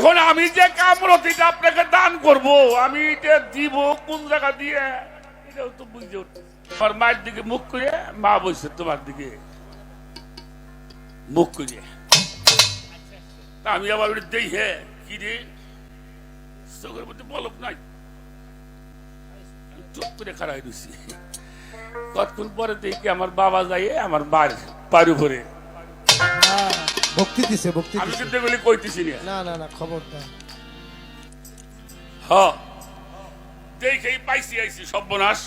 এখন আমি যে কামরতিটা আপনাকে দান করব, আমি এটা দিব কোন জায়গা দিয়ে এটাও তো বুঝতে উঠতে। আমার মায়ের দিকে মুখ করে, মা বলছে তোমার দিকে মুখ করে। আমি আবার দেই, হ্যাঁ কি রে, চোখের মধ্যে বলক নাই, চুপ করে খাড়াই দিছি। কতক্ষণ পরে দেখি আমার বাবা যাই আমার মার পার উপরে ভক্তি দিছে, ভক্তি আমি দিছে। কিন্তু এগুলি কইতেছি না না না, খবরদার। হ্যাঁ দেখেই পাইছি আইছি সর্বনাশ।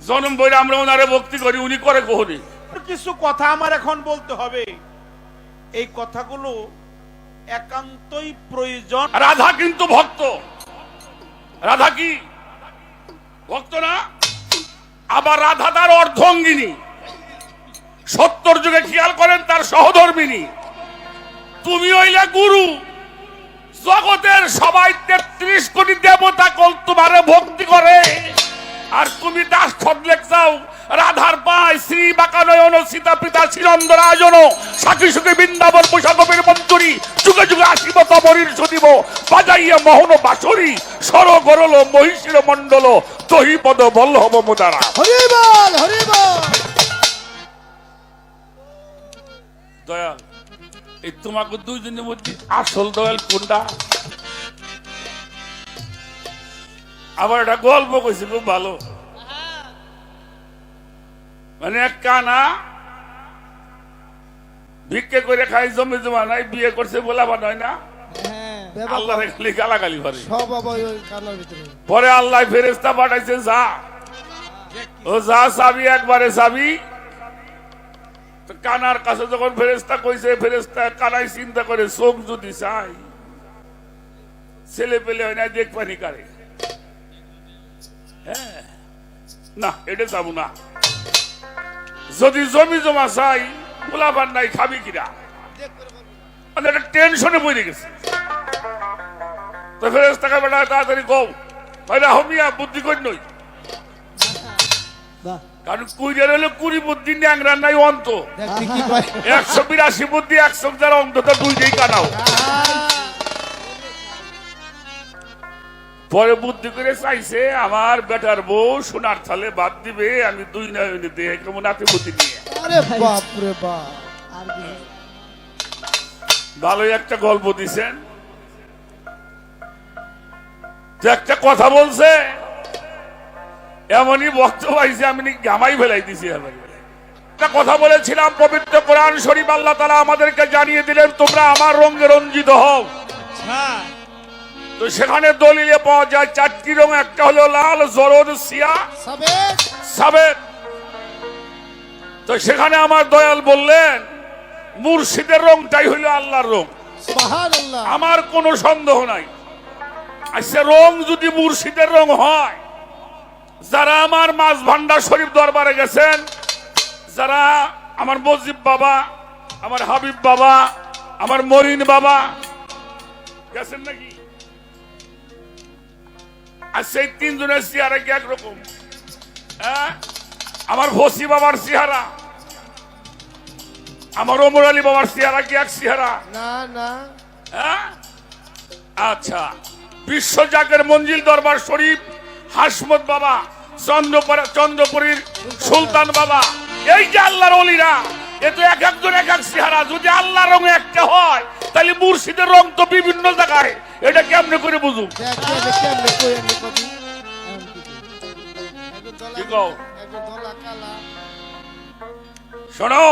জনম বইরে আমরা ওনারে ভক্তি করি, উনি করে কোহনি। কিছু কথা আমার এখন বলতে হবে, এই কথাগুলো একান্তই প্রয়োজন। রাধা কিন্তু ভক্ত। রাধা কি ভক্ত না? আবার রাধা তার অর্ধঙ্গিনী, 70 যুগে খেয়াল করেন তার সহধর্মিনী। তুমি হইলে গুরু, জগতের সবাই 33 কোটি দেবতা কল তোমারে ভক্তি করে, আর তুমি দাস খদলেক চাও। রাধার পায় শ্রী বাকানয়ন সীতা পিতা চিরন্দরাজন সাক্ষী সুখী বৃন্দাবন বৈশাখের মঞ্জুরি যুগে যুগে আসিব তবরীর সুদিব বাজাইয়া মোহন বাসরি সর গরল মহিষীর মণ্ডল দহি পদ বল্লভ মুদারা। হরি বল, হরি বল। দয়াল, এই তোমাকে দুইজনের মধ্যে আসল দয়াল কোনটা? আবার একটা গল্প কইছে খুব ভালো। মানে এক কানা ভিক্ষে করে খাই, জমি জমা নাই, বিয়ে করছে বলা বানায় না, হ্যাঁ, আল্লাহ খালি গালাগালি করে। সব বাবা ওই কালার ভিতরে। পরে আল্লাহ ফেরেশতা পাঠাইছে, যা ও যা চাবি, একবারে চাবি। তো কানার কাছে যখন ফেরেশতা কইছে, ফেরেশতা কানাই চিন্তা করে, চোখ যদি চাই ছেলে পেলে হয় না, দেখবানি কারে। হ্যাঁ না, এটা যাবো না। যদি জমি জমা চাই, গোলাপান নাই, খাবি কিনা, মানে একটা টেনশনে পড়ে গেছে। তো ফেরেশতাকে বেটা তাড়াতাড়ি কও, ভাই রাহমিয়া বুদ্ধি কই নই, বাহ, কারণ কুইরের হলে 20 বুদ্ধি ন্যাংরা নাই অন্ত, দেখ তুই কি কয়। 182 বুদ্ধি 100 যারা অন্তত দুইটাই কানাও। পরে বুদ্ধি করে চাইছে, আমার বেটার বউ সোনার থালে বাদ দিবে, আমি 2 নয়নে দেহে কেমন নাতে বুদ্ধি নিয়ে। আরে বাপ রে বাপ। আর কি? ভালোই একটা গল্প দিছেন। যে একটা কথা বলছে, এমনই বক্ত পাইছে আমি গামাই ফেলাই দিছি। একটা কথা বলেছিলাম, পবিত্র কোরআন শরীফ আল্লাহ তাআলা আমাদেরকে জানিয়ে দিলেন, তোমরা আমার রঙে রঞ্জিত হও। তো সেখানে দলিলে পাওয়া যায় 4টি রং, একটা হলো লাল, জরদ, সিয়া, সাবেক। সাবেক। তো সেখানে আমার দয়াল বললেন, মুর্শিদের রংটাই হইল আল্লাহর রং। সুবহানাল্লাহ। আমার কোনো সন্দেহ নাই। আচ্ছা, রং যদি মুর্শিদের রং হয়, যারা আমার মাছ ভান্ডার শরীফ দরবারে গেছেন, যারা আমার মজিব বাবা, আমার হাবিব বাবা, আমার মরিন বাবা গেছেন নাকি? আর সেই 3 জনের চেহারা কি একরকম? হ্যাঁ, আমার ভসি বাবার চেহারা, আমার ওমর আলী বাবার চেহারা কি এক চেহারা? না না। হ্যাঁ? আচ্ছা, বিশ্বজাকের মঞ্জিল দরবার শরীফ হাসমত বাবা, চন্দ্রপুরীর সুলতান বাবা, এই যে আল্লাহর ওলিরা, এ তো এক একজন এক এক চেহারা। যদি আল্লাহর রং একটা হয়, তাহলে মুর্শিদের রং তো বিভিন্ন জায়গায়। এটা কেমনে করে বুঝুম? দেখ কেমনে কেমনে কই আমি কবি। কি কও? একজন ধলা কালা। শোনো,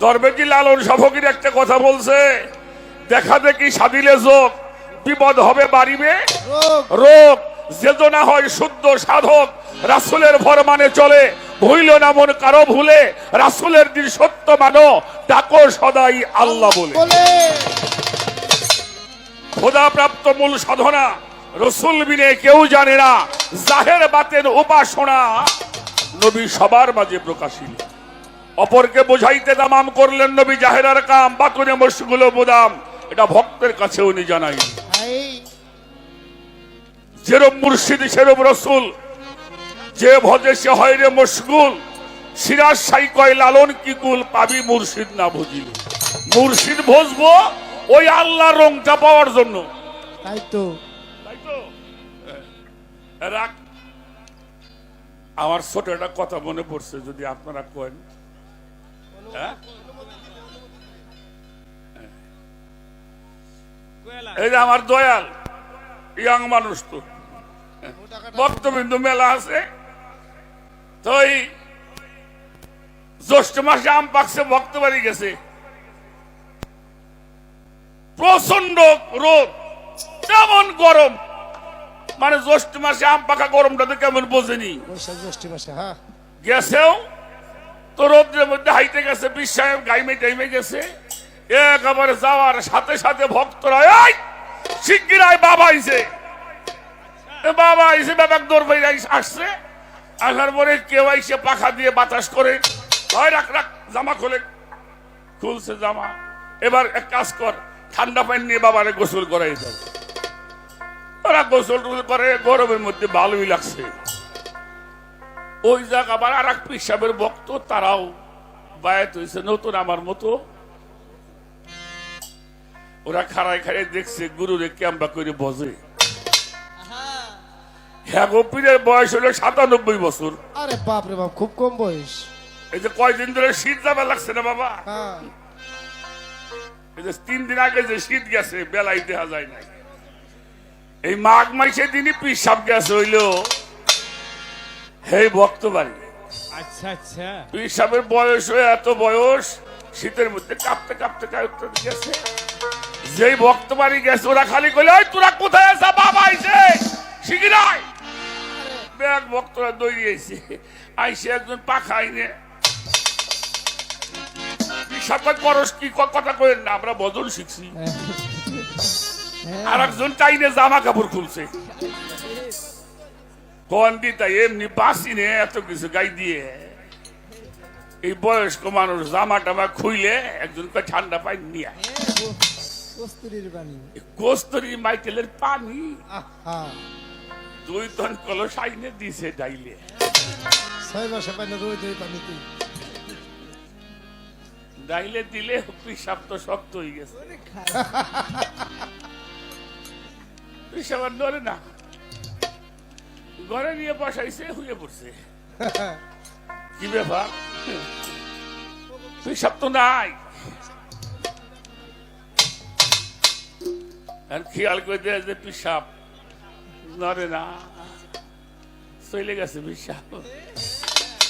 দরবেজি লালন সফকির একটা কথা বলছে, দেখা দেখি সাদিলে যোগ, বিপদ হবে বাড়িবে রোগ। রোগ। যেজনা হয় শুদ্ধ সাধক, রাসূলের ফরমানে চলে, ভুইল না মন কারো ভুলে, রাসূলের দিন সত্য মানো, ডাকো সদাই আল্লাহ বলে। বলে খোদা প্রাপ্ত মূল সাধনা রসুল বিনে কেউ জানে না, জাহের বাতেন উপাসনা নবী সবার মাঝে প্রকাশিল। অপরকে বোঝাইতে দামাম করলেন নবী জাহেরার কাম, বাতুনে মশগুলো মুদাম, এটা ভক্তের কাছে উনি জানাই। এই যেরম মুর্শিদ সেরম রসুল, যে ভজে সে হয় রে মশগুল, সিরাজ সাই কয় লালন কি কুল, পাবি মুর্শিদ না বুঝিল। মুর্শিদ ভজবো, ওই আল্লাহর রংটা পাওয়ার জন্য। তাই তো। তাই তো রাখ। আমার ছোট একটা কথা মনে পড়ছে, যদি আপনারা কেন, হ্যাঁ, এই যে আমার দয়াল ইয়াং মানুষ, তো ভক্তবৃন্দ মেলা আছে, তো এই জ্যৈষ্ঠ মাসে আম পাকছে, ভক্ত বাড়ি গেছে, প্রচন্ড রোদ, তেমন গরম, মানে জ্যৈষ্ঠ মাসে আম পাকা গরমটা তো কেমন বোঝেনি। বৈশাখ জ্যৈষ্ঠ মাসে, হ্যাঁ। গেছেও তো রোদ্রের মধ্যে হাইতে গেছে, বিশ্বায় গাইমে টাইমে গেছে, একেবারে যাওয়ার সাথে সাথে ভক্তরা এই শিগগির আয়, বাবা আইছে, বাবা আইছে, বাবা দৌড় বাইরে আসছে। আসার পরে কেউ আইসে পাখা দিয়ে বাতাস করে, হয় রাখ রাখ, জামা খোলে, খুলছে জামা, এবার এক কাজ কর, ঠান্ডা পানি নিয়ে বাবারে গোসল করাই দাও। ওরা গোসল টোসল করে, গরমের মধ্যে ভালোই লাগছে। ওই জায়গা আবার আর এক পিসাবের ভক্ত, তারাও বায়াত হয়েছে নতুন আমার মতো। ওরা খাড়ায় খাড়ায় দেখছে গুরুরে কেমবা করে বজে। হ্যাঁ, পীরের বয়স হলো 97 বছর। আরে বাপ রে বাপ, খুব কম বয়স। এই যে কয়দিন ধরে শীত যাবে লাগছে না বাবা, হ্যাঁ। এই যে 3 দিন আগে যে শীত গেছে, বেলাই দেখা যায় নাই। এই মাঘ মাসের দিনই পিসাব গেছে হইলো এই ভক্ত বাড়ি। আচ্ছা আচ্ছা, পিসাবের বয়স হয়ে এত বয়স, শীতের মধ্যে কাঁপতে কাঁপতে কাঁপতে গেছে। যেই ভক্ত বাড়ি গেছে, ওরা খালি কইলে ওই তোরা কোথায় আছা, বাবা আইছে শিগগির আয়। ব্যাগ ভক্তরা দৌড়ে আইছে, আইসে একজন পাখা আইনে পিসাব করস কি কথা কইেন না, আমরা বদল শিখছি। আর একজন টাইনে জামা কাপড় খুলছে, কোন দিতা এমনি বাঁচি নে, এত কিছু গাই দিয়ে এই বয়স্ক মানুষ জামা টামা খুইলে একজন ঠান্ডা পানি নিয়ে কস্তুরীর পানি, কস্তুরী মাইকেলের পানি আহা, 2 টন কলস আইনে দিছে ডাইলে। 6 মাসে পানি রোজ ওই পানিতে ডাইলে দিলে পিসাব তো শক্ত হয়ে গেছে, পিসাব আর নড়ে না। ঘরে নিয়ে বসাইছে, শুয়ে পড়ছে। কি ব্যাপার, পিসাব তো নাই। খেয়াল করে দেয় যে পিসাব নড়ে না, চলে গেছে পিসাব।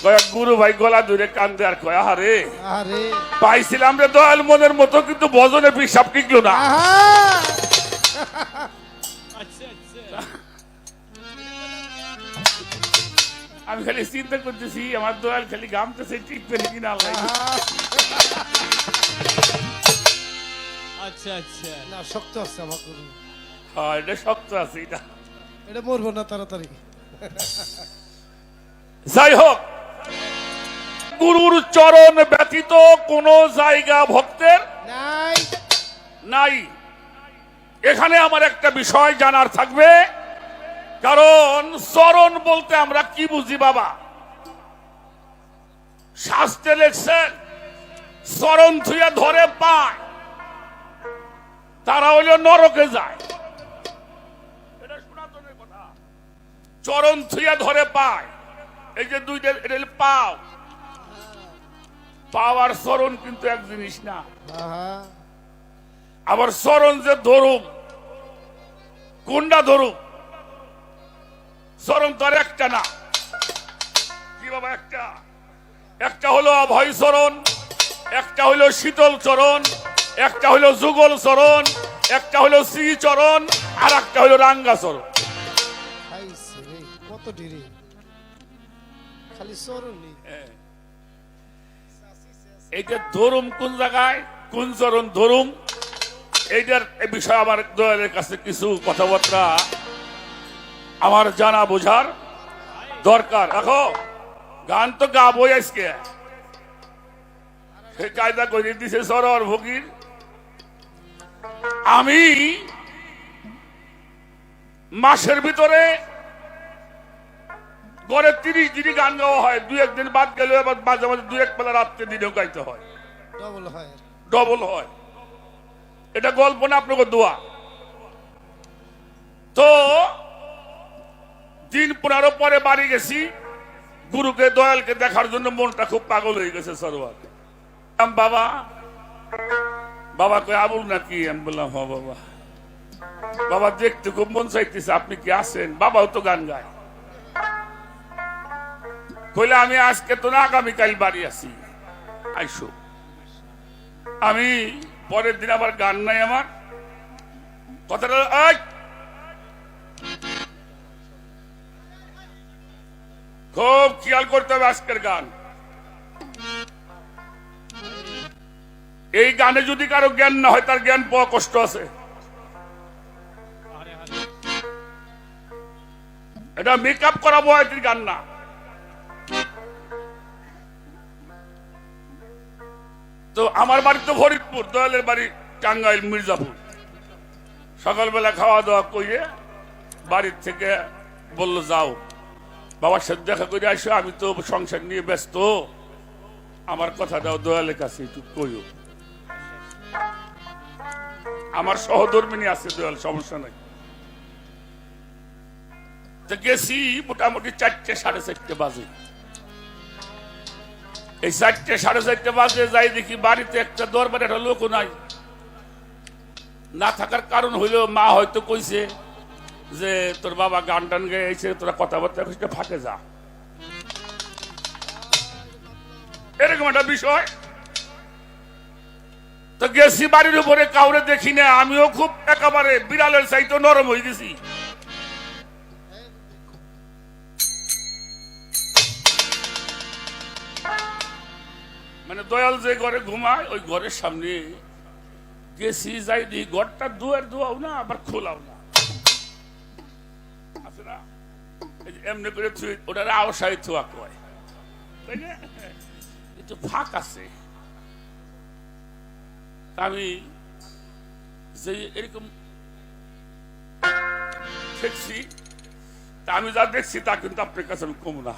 কয়েক গুরু ভাই গলা ধরে কান্দে আর কয়, আরে আরে পাইছিলাম রে দয়াল মনের মতো, কিন্তু বজনে পিসাব টিকলো না। আহা, আচ্ছা আচ্ছা, আমি খালি চিন্তা করতেছি, আমার দয়াল খালি গামতেছে, টিকবে নাকি না আল্লাহ। আচ্ছা আচ্ছা, না শক্ত আছে আমার গুরু, হ্যাঁ, এটা শক্ত আছে, এটা এটা মরবো না তাড়াতাড়ি। যাই হোক, গুরুর চরণ ব্যতীত কোন জায়গা ভক্তের নাই, নাই। এখানে আমার একটা বিষয় জানার থাকবে, কারণ চরণ বলতে আমরা কি বুঝি বাবা? শাস্ত্রে লেখছেন চরণ থুয়া ধরে পায়, তারা হইল নরকে যায়। এটা সনাতনের কথা। চরণ থুয়া ধরে পায়, এই যে দুইটা, এটা হলো পাও। পাও আর চরণ কিন্তু এক জিনিস না। আহা, আবার চরণ যে ধরুম, কোনটা ধরুম? চরণ তো আর একটা না। কি বাবা? একটা একটা হলো অভয় চরণ, একটা হলো শীতল চরণ, একটা হলো যুগল চরণ, একটা হলো শ্রী চরণ, আর একটা হলো রাঙ্গা চরণ। খাইছে রে, কত ডিরে, খালি চরণই। এইটা ধরুম কোন জায়গায়, কোন চরণ ধরুম, এইটার এই বিষয়ে আমার দয়ালের কাছে কিছু কথাবার্তা আমার জানা বোঝার দরকার। দেখো, গান তো গাবই আজকে, সে কায়দা করে দিছে সরোয়ার ভগীর। আমি মাসের ভিতরে গড়ে 30 দিনই গান গাওয়া হয়, 2-1 দিন বাদ গেলে আবার মাঝে মাঝে 2-1 বেলা রাত্রে দিনেও গাইতে হয়, ডবল হয়। ডবল হয়। এটা গল্প না, আপনাকে দোয়া। তো দিন 15 পরে বাড়ি গেছি, গুরুকে দয়ালকে দেখার জন্য মনটা খুব পাগল হয়ে গেছে সরোয়ার। বাবা, বাবা কই আবুল নাকি? আমি বললাম হ বাবা। বাবা দেখতে খুব মন চাইতেছে, আপনি কি আছেন? বাবাও তো গান গায়। কইলে আমি আজকে তো না, আগামীকাল বাড়ি আছি, আইসো। আমি পরের দিন আবার গান নাই আমার। কথাটা খুব খেয়াল করতে হবে আজকের গান। এই গানে যদি কারো জ্ঞান না হয়, তার জ্ঞান পাওয়া কষ্ট আছে। এটা মেকআপ করা বয়সের গান না। তো আমার বাড়ি তো ফরিদপুর, দয়ালের বাড়ি টাঙ্গাইল মির্জাপুর। সকালবেলা খাওয়া দাওয়া করে বাড়ির থেকে বলল যাও বাবার সাথে দেখা করে আসো, আমি তো সংসার নিয়ে ব্যস্ত, আমার কথা দাও দয়ালের কাছে একটু কইও। আমার সহধর্মিনী আছে দয়াল, সমস্যা নাই। তো গেছি মোটামুটি 4টে 4:30 বাজে। এই 4টে 4:30 বাজে যাই দেখি বাড়িতে একটা দরবারে একটা লোক নাই। না থাকার কারণ হইল মা হয়তো কইছে যে তোর বাবা গান টান গেয়েছে, তোরা কথাবার্তা কইছে, ফাঁকে যা, এরকম একটা বিষয়। তো গেছি বাড়ির উপরে, কাউরে দেখি না। আমিও খুব একেবারে বিড়ালের চাইতে নরম হয়ে গেছি। মানে দয়াল যে ঘরে ঘুমায় ওই ঘরের সামনে গেছি, যাই দি ঘরটা দুয়ার দোয়াও না, আবার খোলাও না, আছে না এমনি করে ওটার আওসাই থুয়া কয়, তাই না? একটু ফাঁক আছে। আমি যে এরকম দেখছি, তা আমি যা দেখছি তা কিন্তু আপনার কাছে আমি কম না।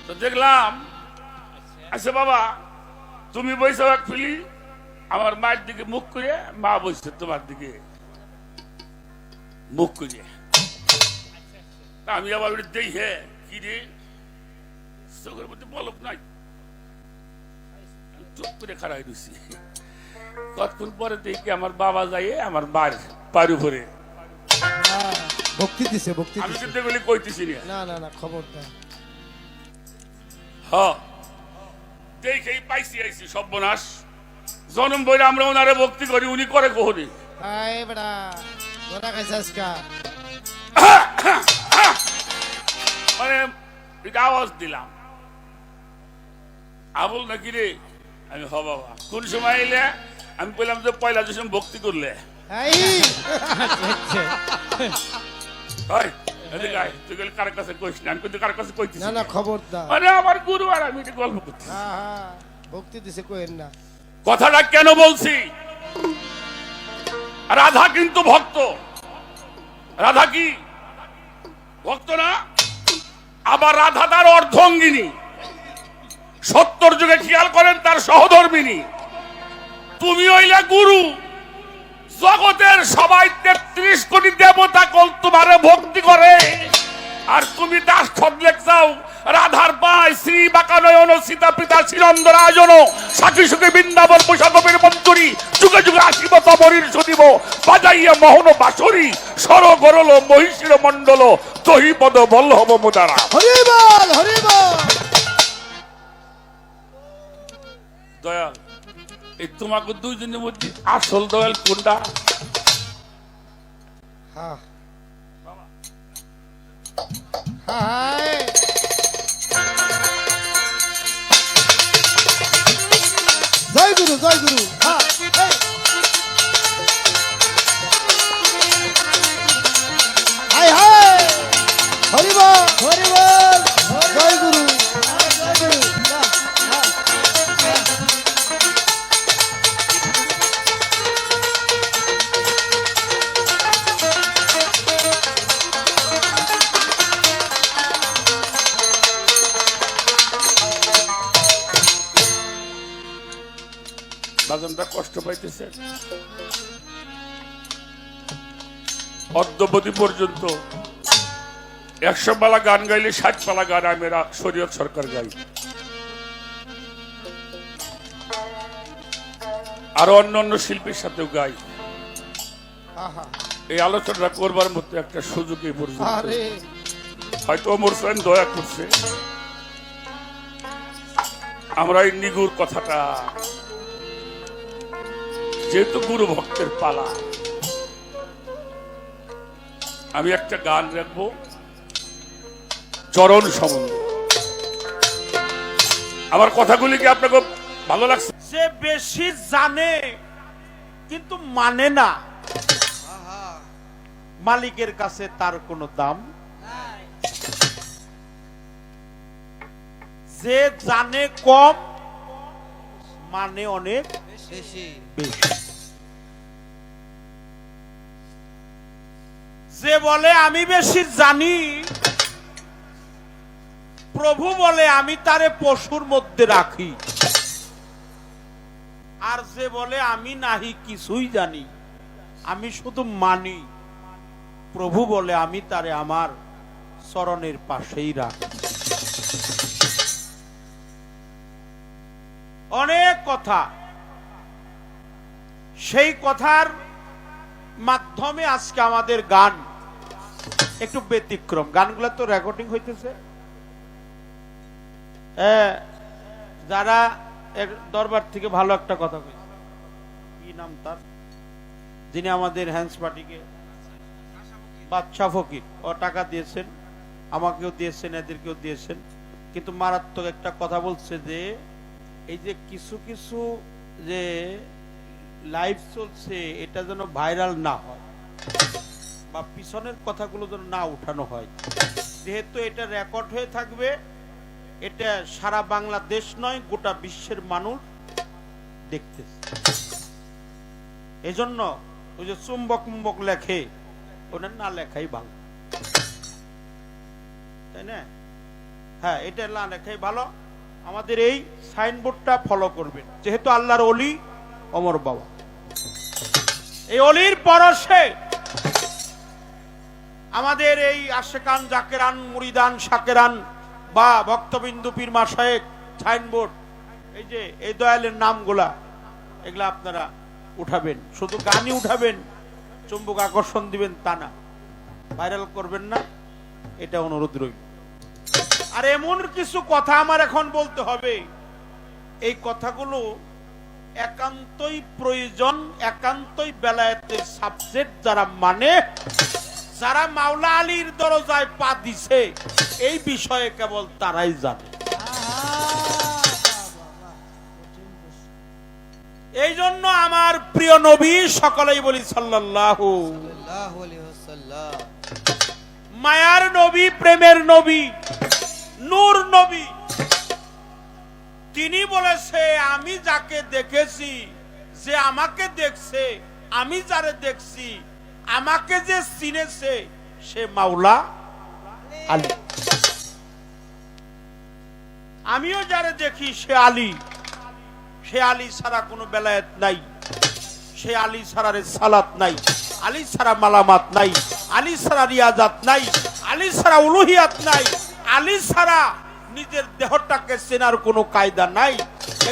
তো দেখলাম, আচ্ছা বাবা তুমি বইছো এক ফিলি, আমার মায়ের দিকে মুখ করে, মা বইছে তোমার দিকে মুখ করে। আমি আবার দেই, হে কি রে, চোখের মধ্যে পলক নাই, চুপ করে খাড়াই দিছি। কতক্ষণ পরে দেখি আমার বাবা যাই আমার পার উপরে ভক্তি দিছে, ভক্তি আমি দিছে। কিন্তু এগুলি কইতেছি না না না, খবরদার। দেখেই পাইছি আইছি সর্বনাশ। জনম বইরে আমরা ওনারে ভক্তি করি, উনি করে কোহনি। আয় বেটা, গোটা খাইছাস কা? মানে এটা আওয়াজ দিলাম, আবুল নাকি রে? আমি হ বাবা। কোন সময় এলে? আমি বললাম যে পয়লা জুসুম ভক্তি করলে। এই হয় এদিকে আয়, তুই গেলে কার কাছে কইস না, আমি কিন্তু কার কাছে কইতেছি না না, খবরদার। মানে আমার গুরু আর আমি এটা গল্প করতেছি। হ্যাঁ হ্যাঁ, ভক্তি দিছে, কইেন না। কথাটা কেন বলছি? রাধা কিন্তু ভক্ত। রাধা কি ভক্ত না? আবার রাধা তার অর্ধঙ্গিনী। 70 যুগে খেয়াল করেন তার সহধর্মিনী। তুমি হইলে গুরু, জগতের সবাই 33 কোটি দেবতা কল তোমারে ভক্তি করে, আর তুমি দাস খদলেক যাও। রাধার পায় শ্রী বাকানয়ন সীতা পিতা শিরন্দরাজন, সাক্ষী সুখী বৃন্দাবন বৈশাখের মঞ্জুরি, যুগে যুগে আসিব তবরীর সুদিব, বাজাইয়া মোহন বাসরি, সর গরল মহিষীর মণ্ডল, তহিপদ বল্লভ মুদারা। হরি বল, হরি বল। দয়াল, এই তোমাকে দুইজনের মধ্যে আসল দয়াল কোনটা? হ্যাঁ হ্যাঁ, জয় গুরু, জয় গুরু। হ্যাঁ, এই। হায় হায়, হরি বল, হরি বল, জয় গুরু, জয় গুরু। সাজানটা কষ্ট পাইতেছেন? অদ্যবধি পর্যন্ত 100 পালা গান গাইলে 60 পালা গান আমি শরীয়ত সরকার গাই, আরো অন্য শিল্পীর সাথেও গাই। এই আলোচনা করবার মতো একটা সুযোগ এই পর্যন্ত আরে হয়তো ওমর হোসেন দয়া করছে আমরা এই নিগুর কথাটা, যেহেতু গুরু ভক্তের পালা, আমি একটা গান রাখবো চরণ সম্বন্ধে। আমার কথাগুলি কি আপনাকে ভালো লাগছে? যে বেশি জানে কিন্তু মানে না, মালিকের কাছে তার কোনো দাম। যে জানে কম মানে অনেক বেশি। বেশি। যে বলে আমি বেশি জানি, প্রভু বলে আমি তারে পশুর মধ্যে রাখি। আর যে বলে আমি নাহি কিছুই জানি, আমি শুধু মানি, প্রভু বলে আমি তারে আমার চরণের পাশেই রাখি। অনেক কথা, সেই কথার মাধ্যমে আজকে আমাদের গান একটু ব্যতিক্রম। গানগুলো তো রেকর্ডিং হইতেছে, যারা দরবার থেকে ভালো একটা কথা কইছে, কি নাম তার, যিনি আমাদের হ্যান্স পার্টিকে, বাদশা ফকির, ও টাকা দিয়েছেন, আমাকেও দিয়েছেন, এদেরকেও দিয়েছেন। কিন্তু মারাত্মক একটা কথা বলছে যে এই যে কিছু কিছু যে লাইভ চলছে এটা যেন ভাইরাল না হয়, বা পিছনের কথাগুলো যেন না উঠানো হয়। যেহেতু এটা রেকর্ড হয়ে থাকবে, এটা সারা বাংলাদেশ নয় গোটা বিশ্বের মানুষ দেখতেছে। এজন্য ওই যে চুম্বক মুম্বক লেখে, ওটা না লেখাই ভালো, তাই না? হ্যাঁ, এটা না লেখাই ভালো। আমাদের এই সাইনবোর্ডটা ফলো করবেন, যেহেতু আল্লাহর ওলি ওমর বাবা, এই অলির পরশে আমাদের এই আশেকান জাকেরান মুরিদান শাকেরান বা ভক্তবিন্দু পীর মাশায়েখ সাইনবোর্ড, এই যে এই দয়ালের নামগুলা, এগুলা আপনারা উঠাবেন। শুধু গানই উঠাবেন, চুম্বক আকর্ষণ দিবেন তা না, ভাইরাল করবেন না, এটা অনুরোধ রইল। আর এমন কিছু কথা আমার এখন বলতে হবে, এই কথাগুলো একান্তই প্রয়োজন, একান্তই বেলায়েতের সাবজেক্ট। যারা মানে, যারা মাওলা আলীর দরজায় পা দিছে, এই বিষয়ে কেবল তারাই জানে। এই জন্য আমার প্রিয় নবী, সকলেই বলি সাল্লাল্লাহু আলাইহি ওয়াসাল্লাম, মায়ার নবী, প্রেমের নবী, নূর নবী, তিনি বলেছে আমি যাকে দেখেছি, যে আমাকে দেখছে, আমি যারে দেখছি, আমাকে যে চিনেছে, সে মাওলা আলী। আমিও যারে দেখি সে আলী। সে আলী ছাড়া কোনো বেলায়েত নাই, সে আলী ছাড়া রিসালাত নাই, আলী ছাড়া মালামাত নাই, আলী ছাড়া রিয়াজাত নাই, আলী ছাড়া উলুহিয়াত নাই, আলী ছাড়া নিজের দেহটাকে চেনার কোনো কায়দা নাই।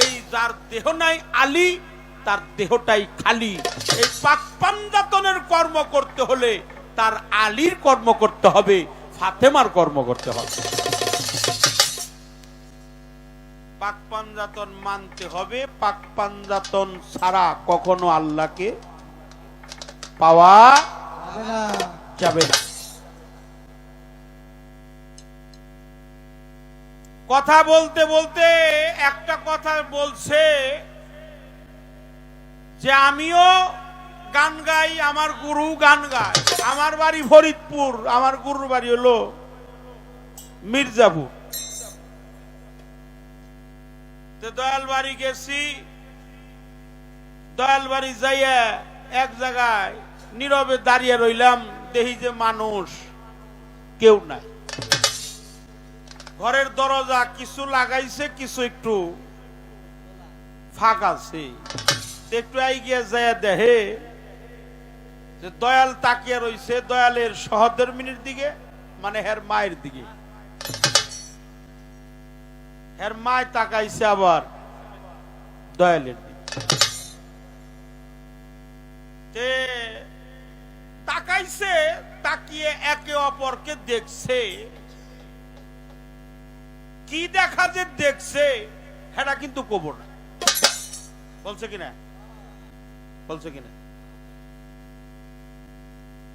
এই যার দেহ নাই আলী, তার দেহটাই খালি। এই পাক পাঞ্জাতনের কর্ম করতে হলে তার আলীর কর্ম করতে হবে, ফাতেমার কর্ম করতে হবে। পাক পাঞ্জাতন মানতে হবে, পাক পাঞ্জাতন ছাড়া কখনো আল্লাহকে পাওয়া যাবে না। কথা বলতে বলতে একটা কথা বলছে যে আমিও গান গাই, আমার গুরু গান গায়। আমার বাড়ি ফরিদপুর, আমার গুরুর বাড়ি হলো মির্জাপুর। দয়াল বাড়ি গেছি, দয়াল বাড়ি যাইয়া এক জায়গায় নীরবে দাঁড়িয়ে রইলাম, দেখি যে মানুষ কেউ নাই। ঘরের দরজা কিছু লাগাইছে, কিছু একটু ফাঁকা আছে। একটু এগিয়ে যায় দেহে যে দয়াল তাকিয়ে রইছে দয়ালের সহধর্মিনীর দিকে, মানে হের মায়ের দিকে। হের মায় তাকাইছে আবার দয়ালের দিকে। তে তাকাইছে, তাকিয়ে একে অপরকে দেখছে। কি দেখা যে দেখছে হেটা কিন্তু কব না। বলছে কিনা? বলছে কিনা?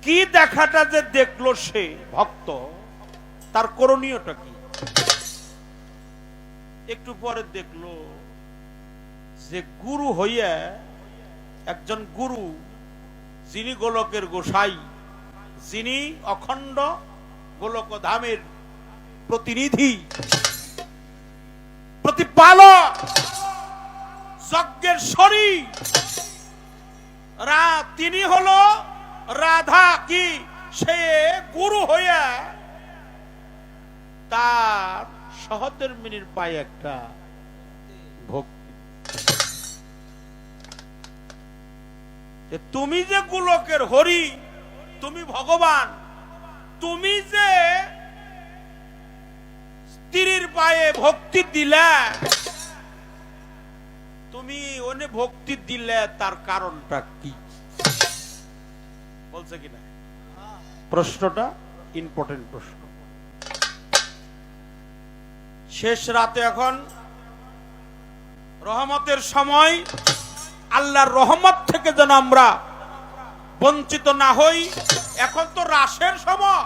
কি দেখাটা যে দেখলো সে ভক্ত, তার করণীয়টা কি? একটু পরে দেখলো যে গুরু হইয়া একজন গুরু, যিনি গোলকের গোসাই, যিনি অখণ্ড গোলক ধামের প্রতিনিধি, প্রতিপালক, যজ্ঞের শরীর, তিনি হলো রাধা। কি সে গুরু হইয়া তার সহধর্মিনীর পায়ে একটা ভক্তি। তুমি যে গোলকের হরি, তুমি ভগবান, তুমি যে স্ত্রীর পায়ে ভক্তি দিলা, তুমি ওনে ভক্তি দিলে তার কারণটা কি? বলছে কিনা? প্রশ্নটা ইম্পর্টেন্ট প্রশ্ন। শেষ রাতে এখন রহমতের সময়, আল্লাহর রহমত থেকে যেন আমরা বঞ্চিত না হই। এখন তো রাসের সময়।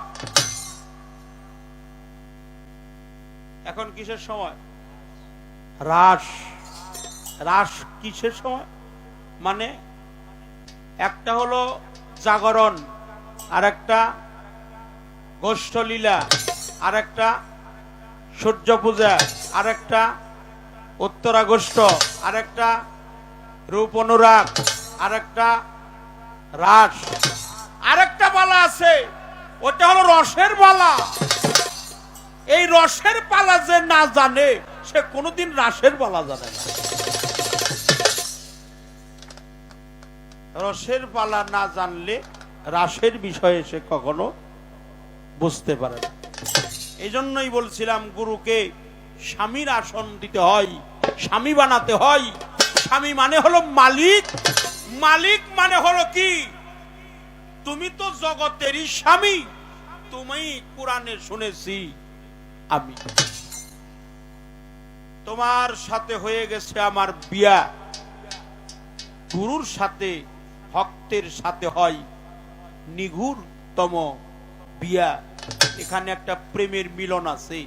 এখন কিসের সময়? রাস। রাস কিসের সময়? মানে একটা হলো জাগরণ, আর একটা গোষ্ঠলীলা, আর একটা সূর্য পূজা, আর একটা উত্তরাগোষ্ঠ, আর একটা রূপ অনুরাগ, আর একটা রাস, আর একটা পালা আছে, ওটা হলো রসের পালা। এই রসের পালা যে না জানে সে কোনোদিন রাসের পালা জানে না। রসের পালা না জানলে রাসের বিষয়ে সে কখনো বুঝতে পারে না। এই জন্যই বলছিলাম গুরুকে স্বামীর আসন দিতে হয়, স্বামী বানাতে হয়। স্বামী মানে হলো মালিক। মালিক মানে হলো কি? তুমি তো জগতেরই স্বামী। তুমি কোরআনে শুনেছি আমি, তোমার সাথে হয়ে গেছে আমার বিয়া। গুরুর সাথে ভক্তের সাথে হয় নিগুড়তম বিয়া। এখানে একটা প্রেমের মিলন আছে,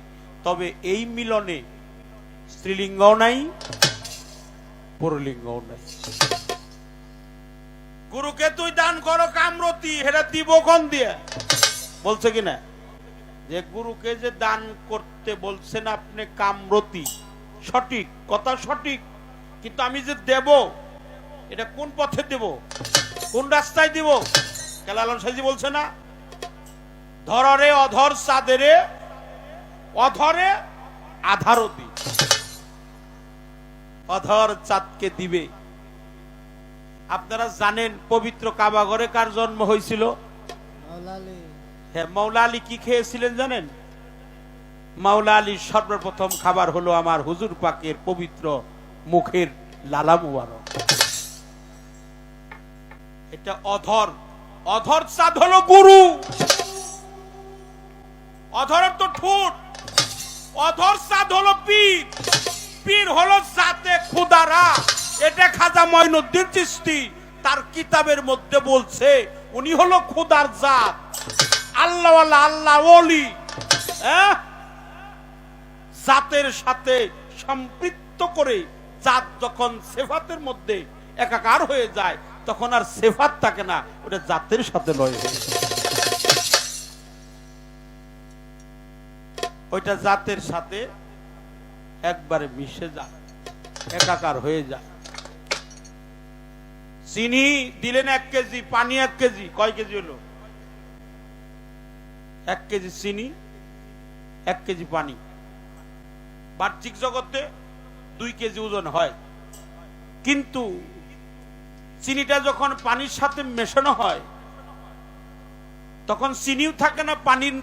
তবে এই মিলনে স্ত্রীলিঙ্গ নাই, পুরলিঙ্গ নাই। গুরুকে তুই দান করো কামরতি, হেরা দিব কোন দিয়ে? বলছে কিনা যে গুরুকে যে দান করতে বলছেন আপনি কামরতি, সঠিক কথা, সঠিক। কিন্তু আমি যে দেব, এটা কোন পথে দেব, কোন রাস্তায় দেব? কেলালন সাইজি বলছে না, ধররে অধর চাঁদেরে, অধরে আধারতি। অধর চাঁদকে দিবে। আপনারা জানেন পবিত্র কাবা ঘরে কার জন্ম হয়েছিল? হ্যাঁ, মাওলা আলী কি খেয়েছিলেন জানেন? মাওলা আলীর সর্বপ্রথম খাবার হলো আমার হুজুর পাকের পবিত্র মুখের লালা মুবারক। এটা অধর। অধর চাঁদ হলো গুরু। অধরের তো ঠোঁট। অধর চাঁদ হলো পীর। পীর হলো জাতে খুদারা। এটা খাজা মঈনুদ্দিন চিশতি তার কিতাবের মধ্যে বলছে, উনি হলো খুদার জাত, আল্লাহওয়ালা, আল্লাহ ওলি। জাতের সাথে সম্পৃক্ত করে জাত যখন সেফাতের মধ্যে একাকার হয়ে যায়, তখন আর সেফাত থাকে না, ওটা জাতের সাথে লয় হয়ে যায়। ওইটা জাতের সাথে একবারে মিশে যায়, একাকার হয়ে যায়। চিনি দিলেন 1 কেজি, পানি 1 কেজি, কয় কেজি হলো? 1 কেজি চিনি, 1 কেজি পানি। বাহ্যিক জগতে 2 কেজি ওজন হয়, কিন্তু চিনিটা যখন পানির সাথে মেশানো হয় তখন চিনিও থাকে না,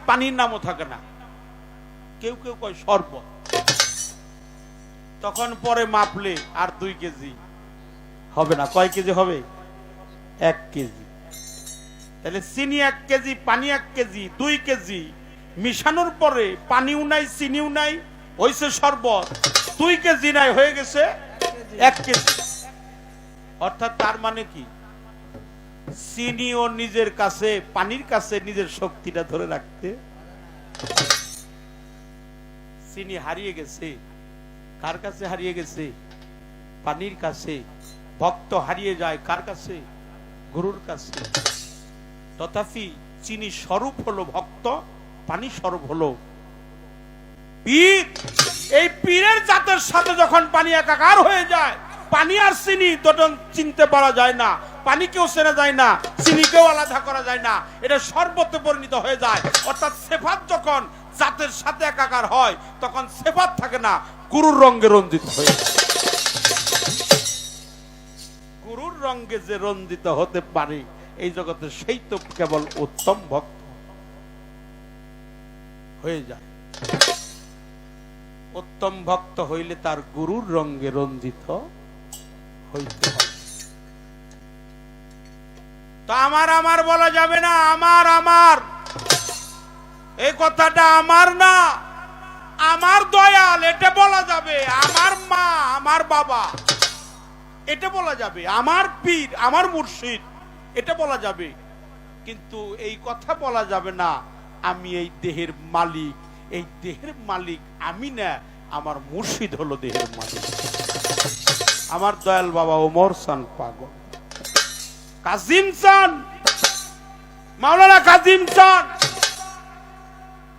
পানির নামও থাকে না, কেউ কেউ কয় শরবত। তখন পরে মাপলে আর 2 কেজি হবে না। কয় কেজি হবে? 1 কেজি। তাহলে চিনি 1 কেজি, পানি 1 কেজি, 2 কেজি মিশানোর পরে পানিও নাই, চিনিও নাই, হয়েছে শরবত। 2 কেজি নাই, হয়ে গেছে 1 কেজি। অর্থাৎ তার মানে কি, চিনিও নিজের কাছে, পানির কাছে নিজের শক্তিটা ধরে রাখতে, চিনি হারিয়ে গেছে। কার কাছে হারিয়ে গেছে? পানির কাছে। ভক্ত হারিয়ে যায় কার কাছে? গুরুর কাছে। তথাপি চিনি স্বরূপ হলো ভক্ত, পানি স্বরূপ হলো পীর। এই পীরের জাতের সাথে যখন পানি একাকার হয়ে যায়, পানি আর চিনি দুটো চিনতে পারা যায় না, পানিকেও চেনা যায় না, চিনিকেও আলাদা করা যায় না, এটা শরবতে পরিণত হয়ে যায়। অর্থাৎ সেফাত যখন জাতের সাথে একাকার হয় তখন সেফাত থাকে না, গুরুর রঙে রঞ্জিত হয়ে যায়। গুরুর রঙে যে রঞ্জিত হতে পারে এই জগতে, সেই তো কেবল উত্তম ভক্ত হয়ে যায়। উত্তম ভক্ত হইলে তার গুরুর রঙে রঞ্জিত হইতে হয়। তো আমার বলা যাবে না, আমার এই কথাটা আমার না, আমার দয়াল এটা বলা যাবে, আমার মা, আমার বাবা এটা বলা যাবে, আমার পীর, আমার মুর্শিদ এটা বলা যাবে। কিন্তু এই কথা বলা যাবে না আমি এই দেহের মালিক। এই দেহের মালিক আমি না, আমার মুর্শিদ হলো দেহের মালিক। আমার দয়াল বাবা ওমর চান পাগল, কাজিম চান, মাওলানা কাজিম চান।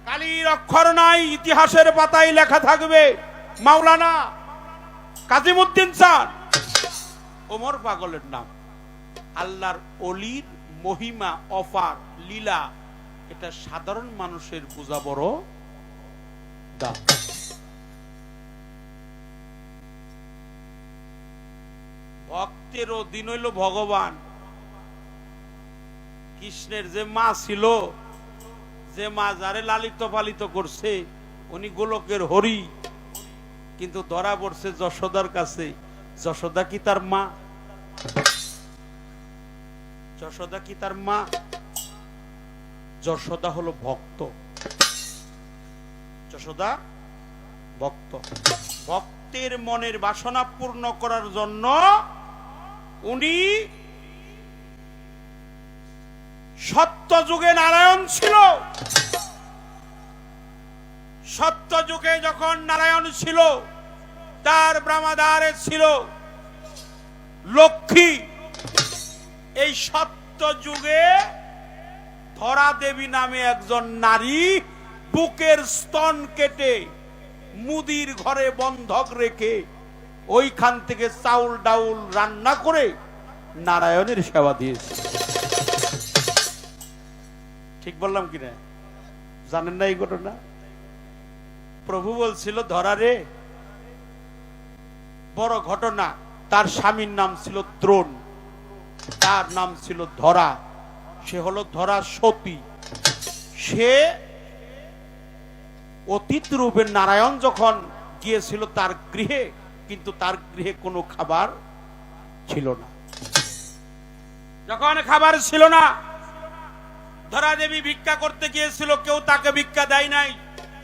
কালির অক্ষর নাই, ইতিহাসের পাতায় লেখা থাকবে মাওলানা কাজিমউদ্দিন চান। ওমর পাগলের নাম। আল্লাহর অলির মহিমা, অফার, লীলা, এটা সাধারণ মানুষের বোঝা বড় দাম। ভক্তের অধীন হইল ভগবান। কৃষ্ণের যে মা ছিল, যে মা যারে লালিত পালিত করছে, উনি গোলকের হরি, কিন্তু ধরা পড়ছে যশোদার কাছে। যশোদা কি তার মা? যশোদা কি তার মা? যশোদা হলো ভক্ত। যশোদা ভক্ত। ভক্তের মনের বাসনা পূর্ণ করার জন্য উনি সত্য যুগে নারায়ণ ছিল। সত্য যুগে যখন নারায়ণ ছিল, তার ব্রহ্মাদ্বারে ছিল লক্ষ্মী। এই সত্য যুগে ধরা দেবী নামে একজন নারী বুকের স্তন কেটে মুদির ঘরে বন্ধক রেখে ওইখান থেকে চাউল ডাউল রান্না করে নারায়ণের সেবা দিয়েছে। ঠিক বললাম কিনা? জানেন না এই ঘটনা? প্রভু বলছিল, ধরা রে, বড় ঘটনা। তার স্বামীর নাম ছিল দ্রোণ, তার নাম ছিল ধরা। সে হলো ধরা সতী। সে অতীত রূপে নারায়ণ যখন গিয়েছিল তার গৃহে, কিন্তু তার গৃহে কোনো খাবার ছিল না। যখন খাবার ছিল না, ধরা দেবী ভিক্ষা করতে গিয়েছিল, কেউ তাকে ভিক্ষা দেয় নাই।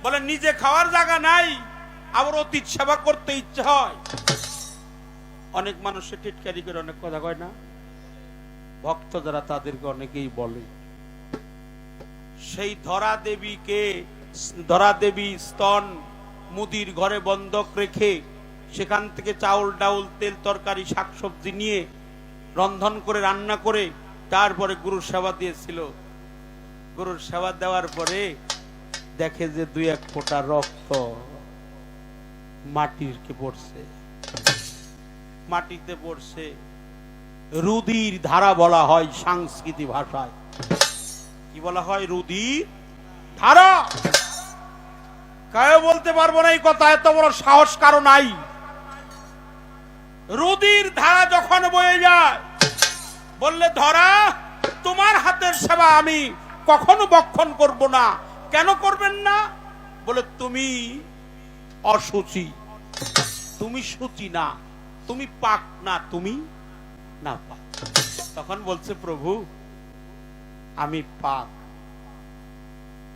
বলে নিজে খাওয়ার জায়গা নাই, আবার অতীত সেবা করতে ইচ্ছে হয়। অনেক মানুষের টিটকারি করে অনেক কথা কয় না, ভক্ত যারা তাদেরকে অনেকেই বলে। সেই ধরা দেবী স্তন মুদির ঘরে বন্ধক রেখে সেখান থেকে চাউল ডাউল তেল তরকারি শাকসবজি নিয়ে রন্ধন করে রান্না করে তারপরে গুরুর সেবা দিয়েছিল। গুরুর সেবা দেওয়ার পরে দেখে যে 2-1 ফোঁটা রক্ত মাটিতে পড়ছে। মাটিতে পড়ছে। রুদির ধারা বলা হয় সংস্কৃতি ভাষায়। কি বলা হয়? রুদির ধারা। কেউ বলতে পারবো না এই কথা, এত বড় সাহস কারো নাই। রুদির ধারা যখন বয়ে যায়, বললে ধরা তোমার হাতের সেবা আমি কখনো বক্ষণ করব না। কেন করবেন না? বলে তুমি অসুচি, তুমি শুচি না, তুমি পাক না, তুমি না পাক। তখন বলছে প্রভু আমি পাক।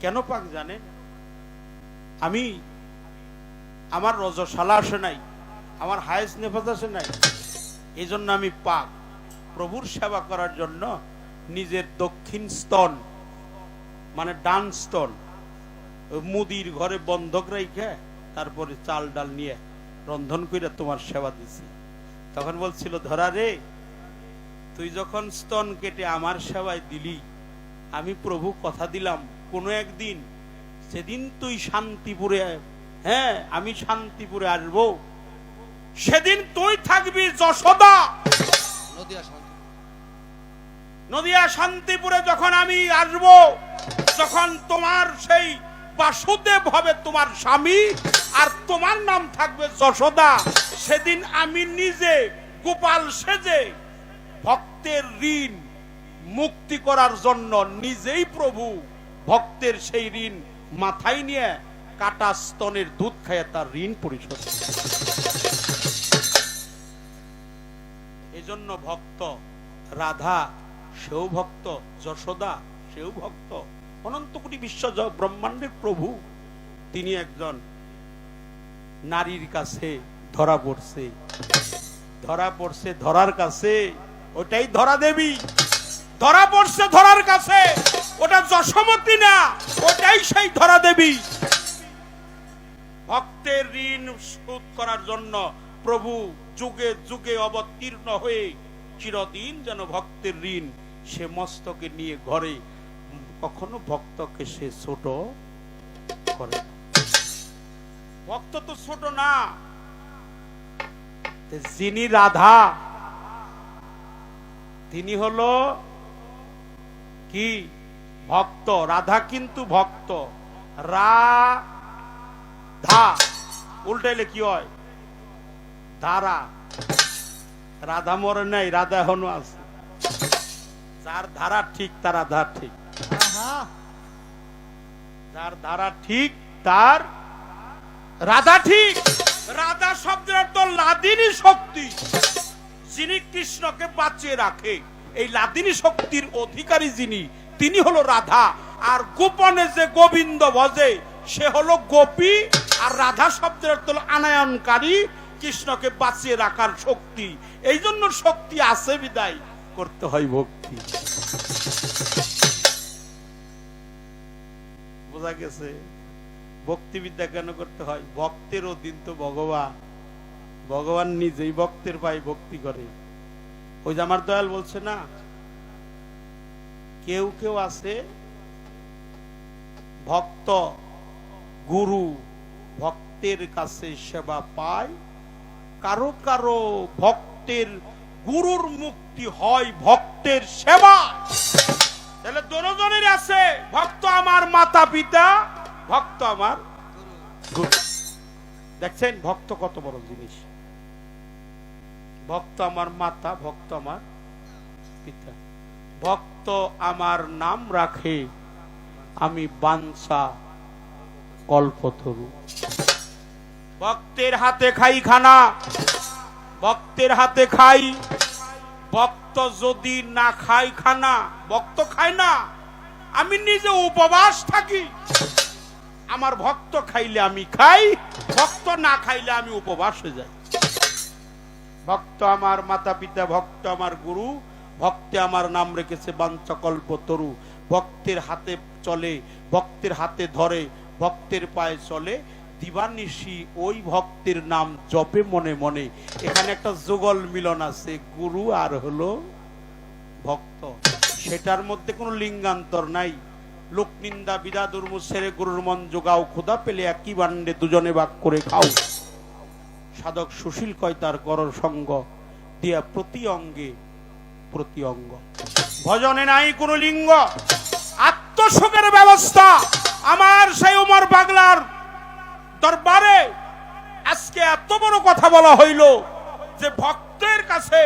কেন পাক জানেন? আমি আমার রজশালা আসে নাই, আমার হায়েস নেফাজ আসে নাই, এই জন্য আমি পাক। প্রভুর সেবা করার জন্য নিজের দক্ষিণ স্তন মানে ডান স্তন মুদির ঘরে বন্ধক রেখে তারপরে চাল ডাল নিয়ে রন্ধন করে তোমার সেবা দিছি। তখন বলছিল ধরা রে, তুই যখন স্তন কেটে আমার সেবায় দিলি, আমি প্রভু কথা দিলাম কোনো একদিন সেদিন তুই শান্তিপুরে, হ্যাঁ আমি শান্তিপুরে আসবো, সেদিন তুই থাকবি যশোদা। নদিয়া শান্তিপুরে যখন আমি আসবো, যখন তোমার সেই বাসুদেব হবে তোমার স্বামী আর তোমার নাম থাকবে যশোদা, সেদিন আমি নিজে গোপাল সেজে ভক্তের ঋণ মুক্তি করার জন্য নিজেই প্রভু ভক্তের সেই ঋণ মাথায় নিয়ে কাটা স্তনের দুধ খায় তার ঋণ পরিশোধ। এই জন্য ভক্ত রাধা সেও ভক্ত, যশোদা সেও ভক্ত, অনন্ত কোটি বিশ্ব ব্রহ্মাণ্ডের প্রভু তিনি একজন নারীর কাছে ধরা পড়ছে, ধরা পড়ছে ধরার কাছে, ওটাই ধরা দেবী। ধরা পড়ছে ধরার কাছে, ওটা যশোমতী না, ওটাই সেই ধরা দেবী। ভক্তের ঋণ শোধ করার জন্য প্রভু যুগে যুগে অবতীর্ণ হয়ে চিরদিন যেন ভক্তের ঋণ সে মস্তকে নিয়ে ঘরে, কখনো ভক্তকে সে ছোট করে। ভক্ত তো ছোট না, যিনি রাধা তিনি হলো কি ভক্ত। রাধা কিন্তু ভক্ত। রাধা উল্টাইলে কি হয়? ধারা। রাধা মরে নাই, রাধা এখনো আছে। যার ধারা ঠিক তার রাধা ঠিক, যার ধারা ঠিক তার রাধা ঠিক। রাধা শব্দের অর্থ লাদিনী শক্তি, যিনি কৃষ্ণকে বাঁচিয়ে রাখে। এই লাদিনী শক্তির অধিকারী যিনি, তিনি হলো রাধা। আর গোপনে যে গোবিন্দ ভজে সে হলো গোপী। আর রাধা শব্দের অর্থ হলো আনয়নকারী, কৃষ্ণকে বাঁচিয়ে রাখার শক্তি। এই জন্য শক্তি আছে বিদায় করতে হয় ভক্তি। বোঝা গেছে? ভক্তিবিদ্যা কেন করতে হয়? ভক্তের অধীন তো ভগবান, ভগবান নিজেই ভক্তের পায়ে ভক্তি করে। ওই যে আমার দয়াল বলছে না, কেউ কেউ আছে ভক্ত গুরু ভক্তের কাছে সেবা পায়, কারো কারো ভক্তের গুরুর মুক্তি হয় ভক্তের সেবা। তাহলে দুজনের আছে, ভক্ত আমার মাতা পিতা, ভক্ত আমার গুরু। দেখছেন ভক্ত কত বড় জিনিস। ভক্ত আমার মাতা, ভক্ত আমার পিতা। ভক্ত আমার নাম রাখে, আমি বাঞ্ছা কল্পতরু। ভক্তের হাতে খাই খানা, ভক্তের হাতে খাই। ভক্ত যদি না খাই খানা, ভক্ত খায় না। আমি নিজে উপবাস থাকি, আমার ভক্ত খাইলে আমি খাই, ভক্ত না খাইলে আমি উপবাস হয়ে যাই। ভক্ত আমার মাতা পিতা, ভক্ত আমার গুরু, ভক্তে আমার নাম রেখেছে বাঞ্ছা কল্পতরু। ভক্তের হাতে চলে, ভক্তের হাতে ধরে, ভক্তের পায়ে চলে, দিবানিশি ওই ভক্তের নাম জপে মনে মনে। এখানে একটা যুগল মিলন আছে, গুরু আর হলো ভক্ত। সেটার মধ্যে কোনো লিঙ্গান্তর নাই। লোক নিন্দা বিদা দুর্মু ছেড়ে গুরুর মন যোগাও, খোদা পেলে একই বান্ডে দুজনে ভাগ করে খাও। সাধক সুশীল কয় তার করর সঙ্গ দিয়া প্রতি অঙ্গে প্রতি অঙ্গ। ভজনে নাই কোনো লিঙ্গ, আত্মসুখের ব্যবস্থা। আমার সেই উমর পাগলার দরবারে আজকে এত বড় কথা বলা হইল যে ভক্তের কাছে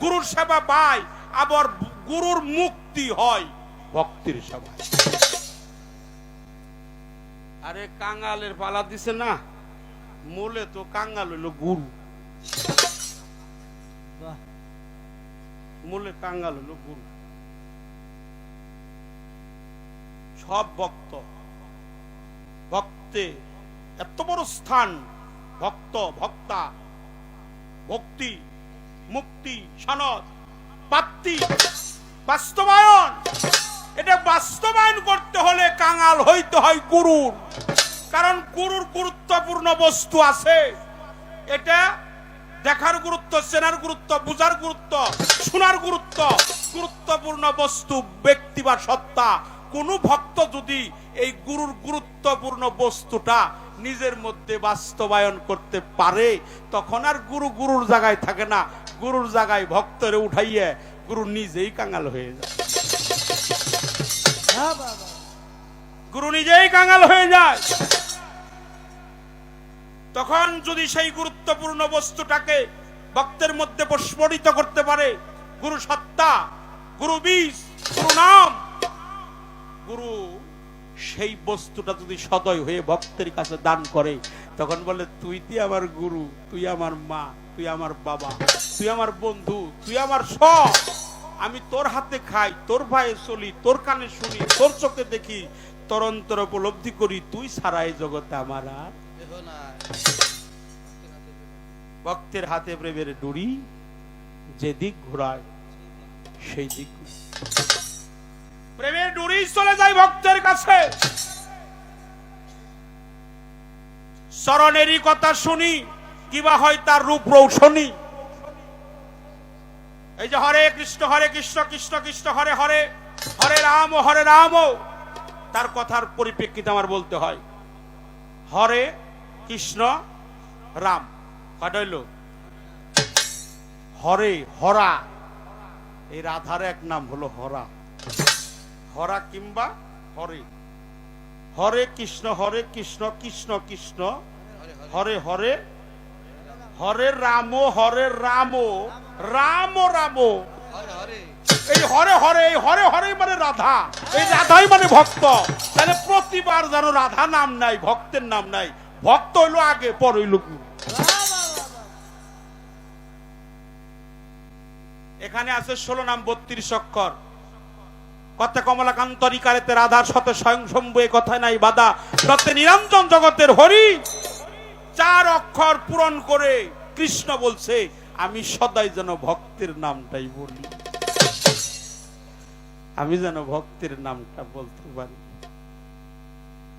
গুরুর সেবা পায়, আবার গুরুর মুক্তি হয় ভক্তির সময়। আরে কাঙ্গালের পালা দিছে না, মূলে তো কাঙ্গাল হইল গুরু, বাহ, মূলে কাঙ্গাল হইল গুরু। সব ভক্ত, ভক্তে এত বড় স্থান, ভক্ত ভক্তা, ভক্তি মুক্তি সনদ প্রাপ্তি বাস্তবায়ন, এটা বাস্তবায়ন করতে হলে কাঙ্গাল হইতে হয় গুরুর। কারণ গুরুর গুরুত্বপূর্ণ বস্তু আছে, এটা দেখার গুরুত্ব, চেনার গুরুত্ব, বুঝার গুরুত্ব, শোনার গুরুত্ব, গুরুত্বপূর্ণ বস্তু ব্যক্তি বা সত্তা। কোন ভক্ত যদি এই গুরুর গুরুত্বপূর্ণ বস্তুটা নিজের মধ্যে বাস্তবায়ন করতে পারে, তখন আর গুরু গুরুর জায়গায় থাকে না, গুরুর জায়গায় ভক্তরে উঠাইয়ে গুরু নিজেই কাঙ্গাল হয়ে যায়। হ্যাঁ বাবা, গুরু নিজেই কাঙ্গাল হয়ে যায়। তখন যদি সেই গুরুত্বপূর্ণ বস্তুটাকে ভক্তের মধ্যে প্রস্ফুটিত করতে পারে, গুরু সত্তা, গুরু বীজ, গুরু নাম, গুরু সেই বস্তুটা যদি সদয় হয়ে ভক্তের কাছে দান করে, তখন বলে তুই আমার গুরু, তুই আমার মা, তুই আমার বাবা, তুই আমার বন্ধু, তুই আমার সব। আমি তোর হাতে খাই, তোর ভাইয়ে চলি, তোর কানে শুনি, তোর চোখে দেখি, তোর অন্তর উপলব্ধি করি, তুই ছাড়া এই জগতে আমার আর ভক্তের হাতে প্রেমের ডুরি যেদিক ঘোরায় সেই দিক প্রেমের ডুরি চলে যায় ভক্তের কাছে। চরণেরই কথা শুনি কিবা হয় তার রূপ রৌশনী। এই যে হরে কৃষ্ণ কৃষ্ণ কৃষ্ণ হরে হরে, হরে রাম, তার কথার পরিপ্রেক্ষিতে আমার বলতে হয় হরে কৃষ্ণ রাম। কয়টা হইল? হরে, হরা, এই রাধার এক নাম হলো হরা, হরা কিংবা হরে। হরে কৃষ্ণ কৃষ্ণ কৃষ্ণ হরে হরে, হরে রাম রাম রাম। এই হরে হরে, এই হরে হরে মানে রাধা, এই রাধাই মানে ভক্ত। তাহলে প্রতিবার যেন রাধা নাম নাই, ভক্তের নাম নাই, ভক্ত হইলো আগে, পর হইল গুরু। এখানে আছে 16 নাম 32 অক্ষর। কত কমলাকান্তরিকারেতে রাধার সাথে স্বয়ং শম্ভু, এ কথা নাই বাধা, সত্যে নিরঞ্জন জগতের হরি। 4 অক্ষর পূরণ করে কৃষ্ণ বলছে আমি সদাই যেন ভক্তের নামটাই বলি, আমি যেন ভক্তের নামটা বলতে পারি।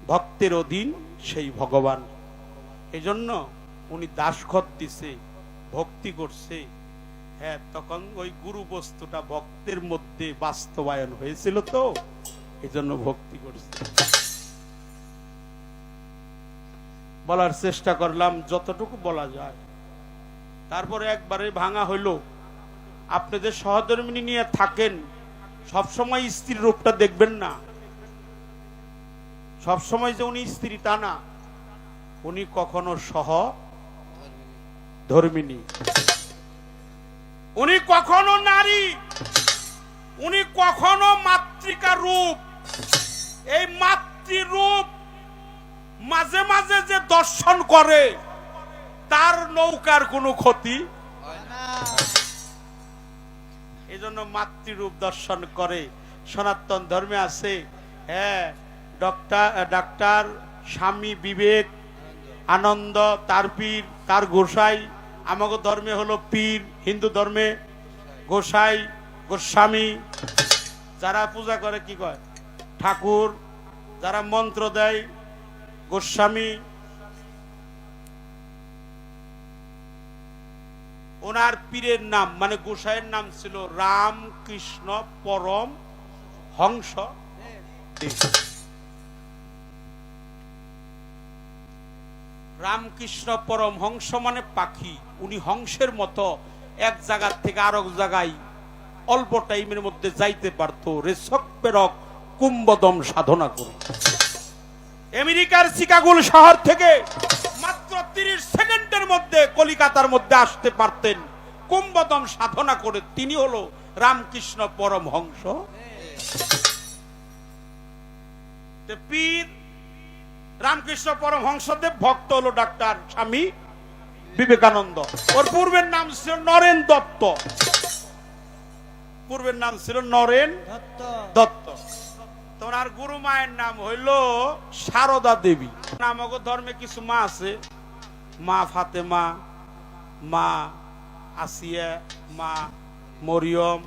ভক্তের অধীন সেই ভগবান। এজন্য উনি দাসখত দিছে, ভক্তি করছে। হ্যাঁ, তখন ওই গুরু বস্তুটা ভক্তের মধ্যে বাস্তবায়ন হয়েছিল, তো এজন্য ভক্তি করছে। বলার চেষ্টা করলাম যতটুকু বলা যায়। তারপরে একবারে ভাঙা হইল। আপনাদের সহধর্মিণী নিয়ে থাকেন, সবসময় স্ত্রীর রূপটা দেখবেন না। সবসময় যে উনি স্ত্রী তা না, উনি কখনো সহধর্মিণী, উনি কখনো নারী, উনি কখনো মাতৃকা রূপ। এই মাতৃরূপ মাঝে মাঝে যে দর্শন করে তার নৌকার কোনো ক্ষতি হয় না। এজন্য মাতৃরূপ দর্শন করে। সনাতন ধর্মে আছে, হ্যাঁ, ডাক্তার স্বামী বিবেক আনন্দ, তার পীর, তার গোসাই। আমাদের ধর্মে হলো পীর, হিন্দু ধর্মে গোসাই, গোস্বামী। যারা পূজা করে কি কয়? ঠাকুর। যারা মন্ত্র দেয় গোস্বামী। ওনার পীরের নাম মানে গোসাইয়ের নাম ছিল রামকৃষ্ণ পরম হংস। রামকৃষ্ণ পরম হংস মানে পাখি। উনি হংসের মতো এক জায়গা থেকে আরেক জায়গায় অল্প টাইমের মধ্যে যাইতে পারতো, রেশক পেরক কুম্ভদম সাধনা করে। আমেরিকার শিকাগো শহর থেকে মাত্র 30 সেকেন্ডের মধ্যে কলিকাতার মধ্যে আসতে পারতেন কুম্ভদম সাধনা করে। তিনি হলো রামকৃষ্ণ পরমহংস। তো পীর রামকৃষ্ণ পরমহংসদেব ভক্ত হলো ডাক্তার স্বামী বিবেকানন্দ। ওর পূর্বের নাম ছিল নরেন দত্ত, পূর্বের নাম ছিল নরেন দত্ত। তোমার গুরু মায়ের নাম হইল সারদা দেবী। আমাগো ধর্মে কিছু মা আছে, মা ফাতেমা, মা আসিয়া, মা মরিয়ম,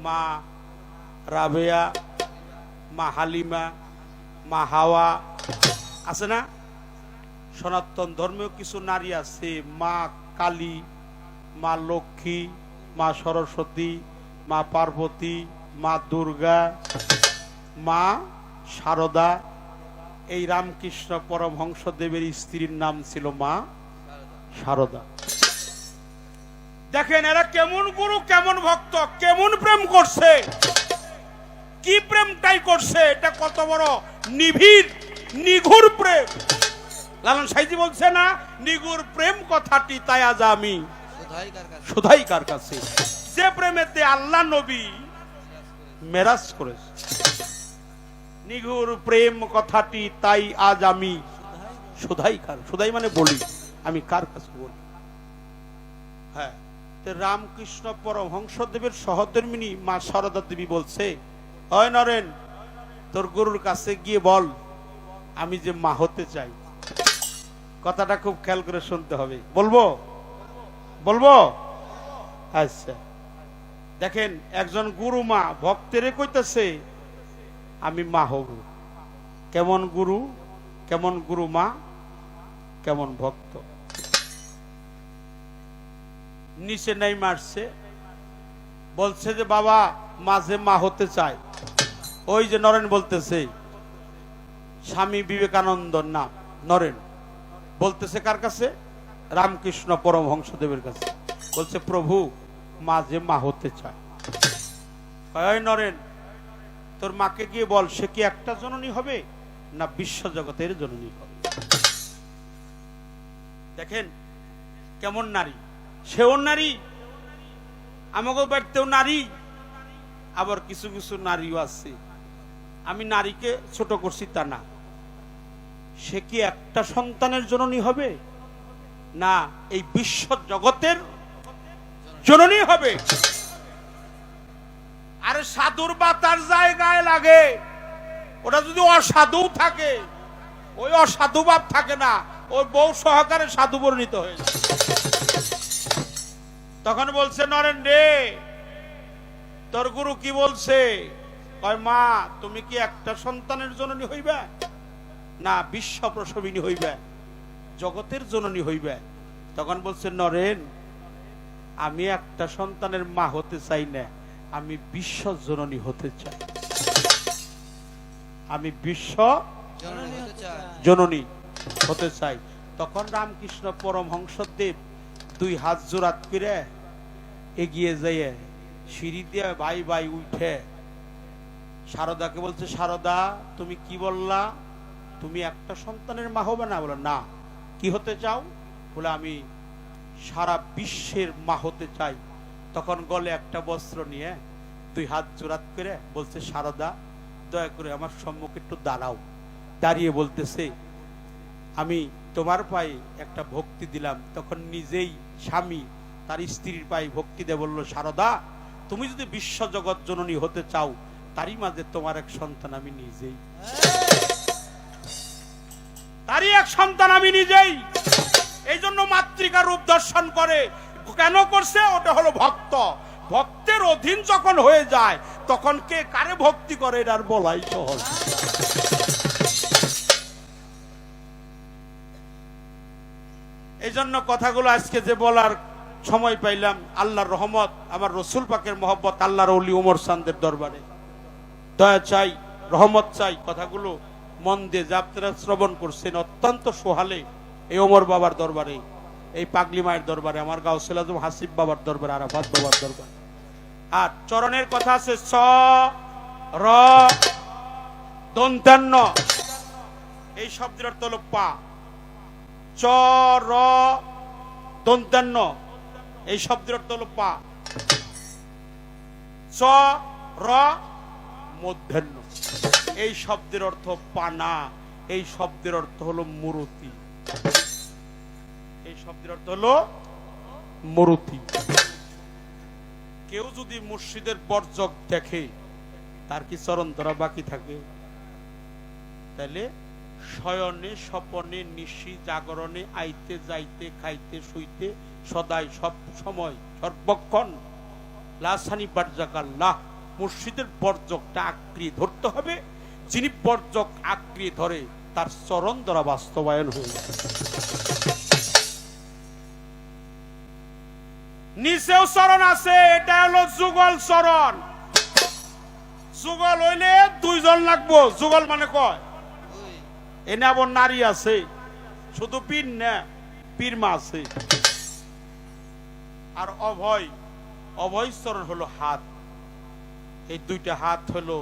মা রাবেয়া, মা হালিমা, মা হাওয়া, আছে না? সনাতন ধর্মেও কিছু নারী আছে, মা কালী, মা লক্ষ্মী, মা সরস্বতী, মা পার্বতী, মা দুর্গা, মা শারদা। এই রামকৃষ্ণ পরমহংসদেবের স্ত্রীর নাম ছিল মা শারদা। দেখেন এরা কেমন গুরু, কেমন ভক্ত, কেমন প্রেম করছে, কি প্রেমটাই করছে, এটা কত বড় নিবিড় নিঘুর প্রেম। লালন সাইজি বলছে না, নিগুর প্রেম কথাটি তাই আজ আমি শুধাই কার কাছে। যে প্রেমেতে আল্লাহ নবী মেরাজ করেছে, নিগুর প্রেম কথাটি তাই আজ আমি শুধাই কার, শুধাই মানে বলি, আমি কার কাছে বলি। হ্যাঁ, রামকৃষ্ণ পরমহংসদেবের সহধর্মিণী মা শারদা দেবী বলছে, হয় নরেন, তোর গুরুর কাছে গিয়ে বল আমি যে মা হতে চাই। কথাটা খুব খেয়াল করে শুনতে হবে। বলবো বলবো আচ্ছা, দেখেন একজন গুরু মা ভক্তেরে কইতেছে আমি মা হব। কেমন গুরু, কেমন গুরু মা, কেমন ভক্ত। নিচে নাই মারছে, বলছে যে বাবা মাঝে মা হতে চায়। ওই যে নরেন বলতেছে, স্বামী বিবেকানন্দর নাম নরেন, বলতেছে কার কাছে? রামকৃষ্ণ পরমহংসদেবের কাছে। বলছে প্রভু মাঝে মা হতে চায়। হয় নরেন, তোর মাকে গিয়ে বল সে কি একটা জননী হবে না বিশ্ব জগতের জননী হবে। দেখেন কেমন নারী, সেও নারী, আমাকে বাড়িতেও নারী, আবার কিছু কিছু নারীও আছে। আমি নারীকে ছোট করছি তা না, সে কি একটা সন্তানের জননী হবে না এই বিশ্ব জগতের জননী হবে। আরে সাধুর বাতার জায়গায় লাগে, ওটা যদি অসাধু থাকে, ওই অসাধু বাপ থাকে না, ওই বউ সহকারে সাধু বর্ণিত হয়ে যায়। তখন বলছে নরেন রে, তোর গুরু কি বলছে? কয় মা তুমি কি একটা সন্তানের জননী হইবে না বিশ্ব প্রসবিনী হইবে, জগতের জননী হইবে? তখন বলছে নরেন আমি একটা সন্তানের মা হতে চাই না, আমি বিশ্ব জননী হতে চাই, আমি বিশ্ব জননী হতে চাই। তখন রামকৃষ্ণ পরমহংসদেব দুই হাত জোড়াত করে এগিয়ে যায়, সিঁড়ি দিয়ে ভাই ভাই উঠে শারদাকে বলছে, শারদা তুমি কি বললা? তুমি একটা সন্তানের মা হবে না? বলে না। কি হতে চাও? বলে আমি সারা বিশ্বের মা হতে চাই। তখন গলে একটা বস্ত্র নিয়ে দুই হাত জোড়াত করে বলছে, শারদা দয়া করে আমার সম্মুখে একটু দাঁড়াও। দাঁড়িয়ে বলতেছে, আমি তোমার পায়ে একটা ভক্তি দিলাম। তখন নিজেই স্বামী তার স্ত্রীর পায়ে ভক্তি দিয়ে বলল, শারদা তুমি যদি বিশ্ব জগৎ জননী হতে চাও, তারই মাঝে তোমার এক সন্তান আমি নিজেই, তারই এক সন্তান আমি নিজেই। এই জন্য মাতৃকা রূপ দর্শন করে। কেন করছে? ওটা হলো ভক্ত। ভক্তের অধীন যখন হয়ে যায় তখন কে কারে ভক্তি করে এটার বলাই সহজ। এই জন্য কথাগুলো আজকে যে বলার সময় পাইলাম, আল্লাহর রহমত, আমার রসুল পাকের মহব্বত, আল্লাহর ওলি ওমর চাঁদের দরবারে দয়া চাই, রহমত চাই। কথাগুলো মন দিয়ে যে আপনারা শ্রবণ করছেন অত্যন্ত সোহালে, এই ওমর বাবার দরবারে, এই পাগলি মায়ের দরবারে, আমার গাউসুল আজম হাসিব বাবার দরবারে, আরাফাত বাবার দরবারে। আর চরণের কথা আছে স র দন্তান্ন, এই শব্দের অর্থ হলো পা। চ র দন্তান্ন এই শব্দের অর্থ হলো পা। চ র মধ্যাহ্ন, এই শব্দের অর্থ পানা, এই শব্দের অর্থ হলো মূরতি, এই শব্দের অর্থ হলো মূরতি। কেউ যদি মুর্শিদের বর্জক দেখে তার কি চরণ ধরা বাকি থাকে? তাহলে শয়নে স্বপনে নিশি জাগরণে আইতে যাইতে খাইতে শুইতে সদাই সব সময় সর্বক্ষণ লাসানি বারজাকাল্লাহ মুর্শিদের বর্জকটা আঁকড়িয়ে ধরতে হবে। যিনি বর্জক আঁকড়িয়ে ধরে তার চরণ দ্বারা বাস্তবায়ন হয়ে যায়। নিচেও চরণ আছে, এটা হলো যুগল চরণ। যুগল হইলে দুইজন লাগবো। যুগল মানে কয় এনে আবার নারী আছে, শুধু পীর না, পীর মা আছে। আর অভয়, অভয় চরণ হলো হাত, এই দুইটা হাত হলো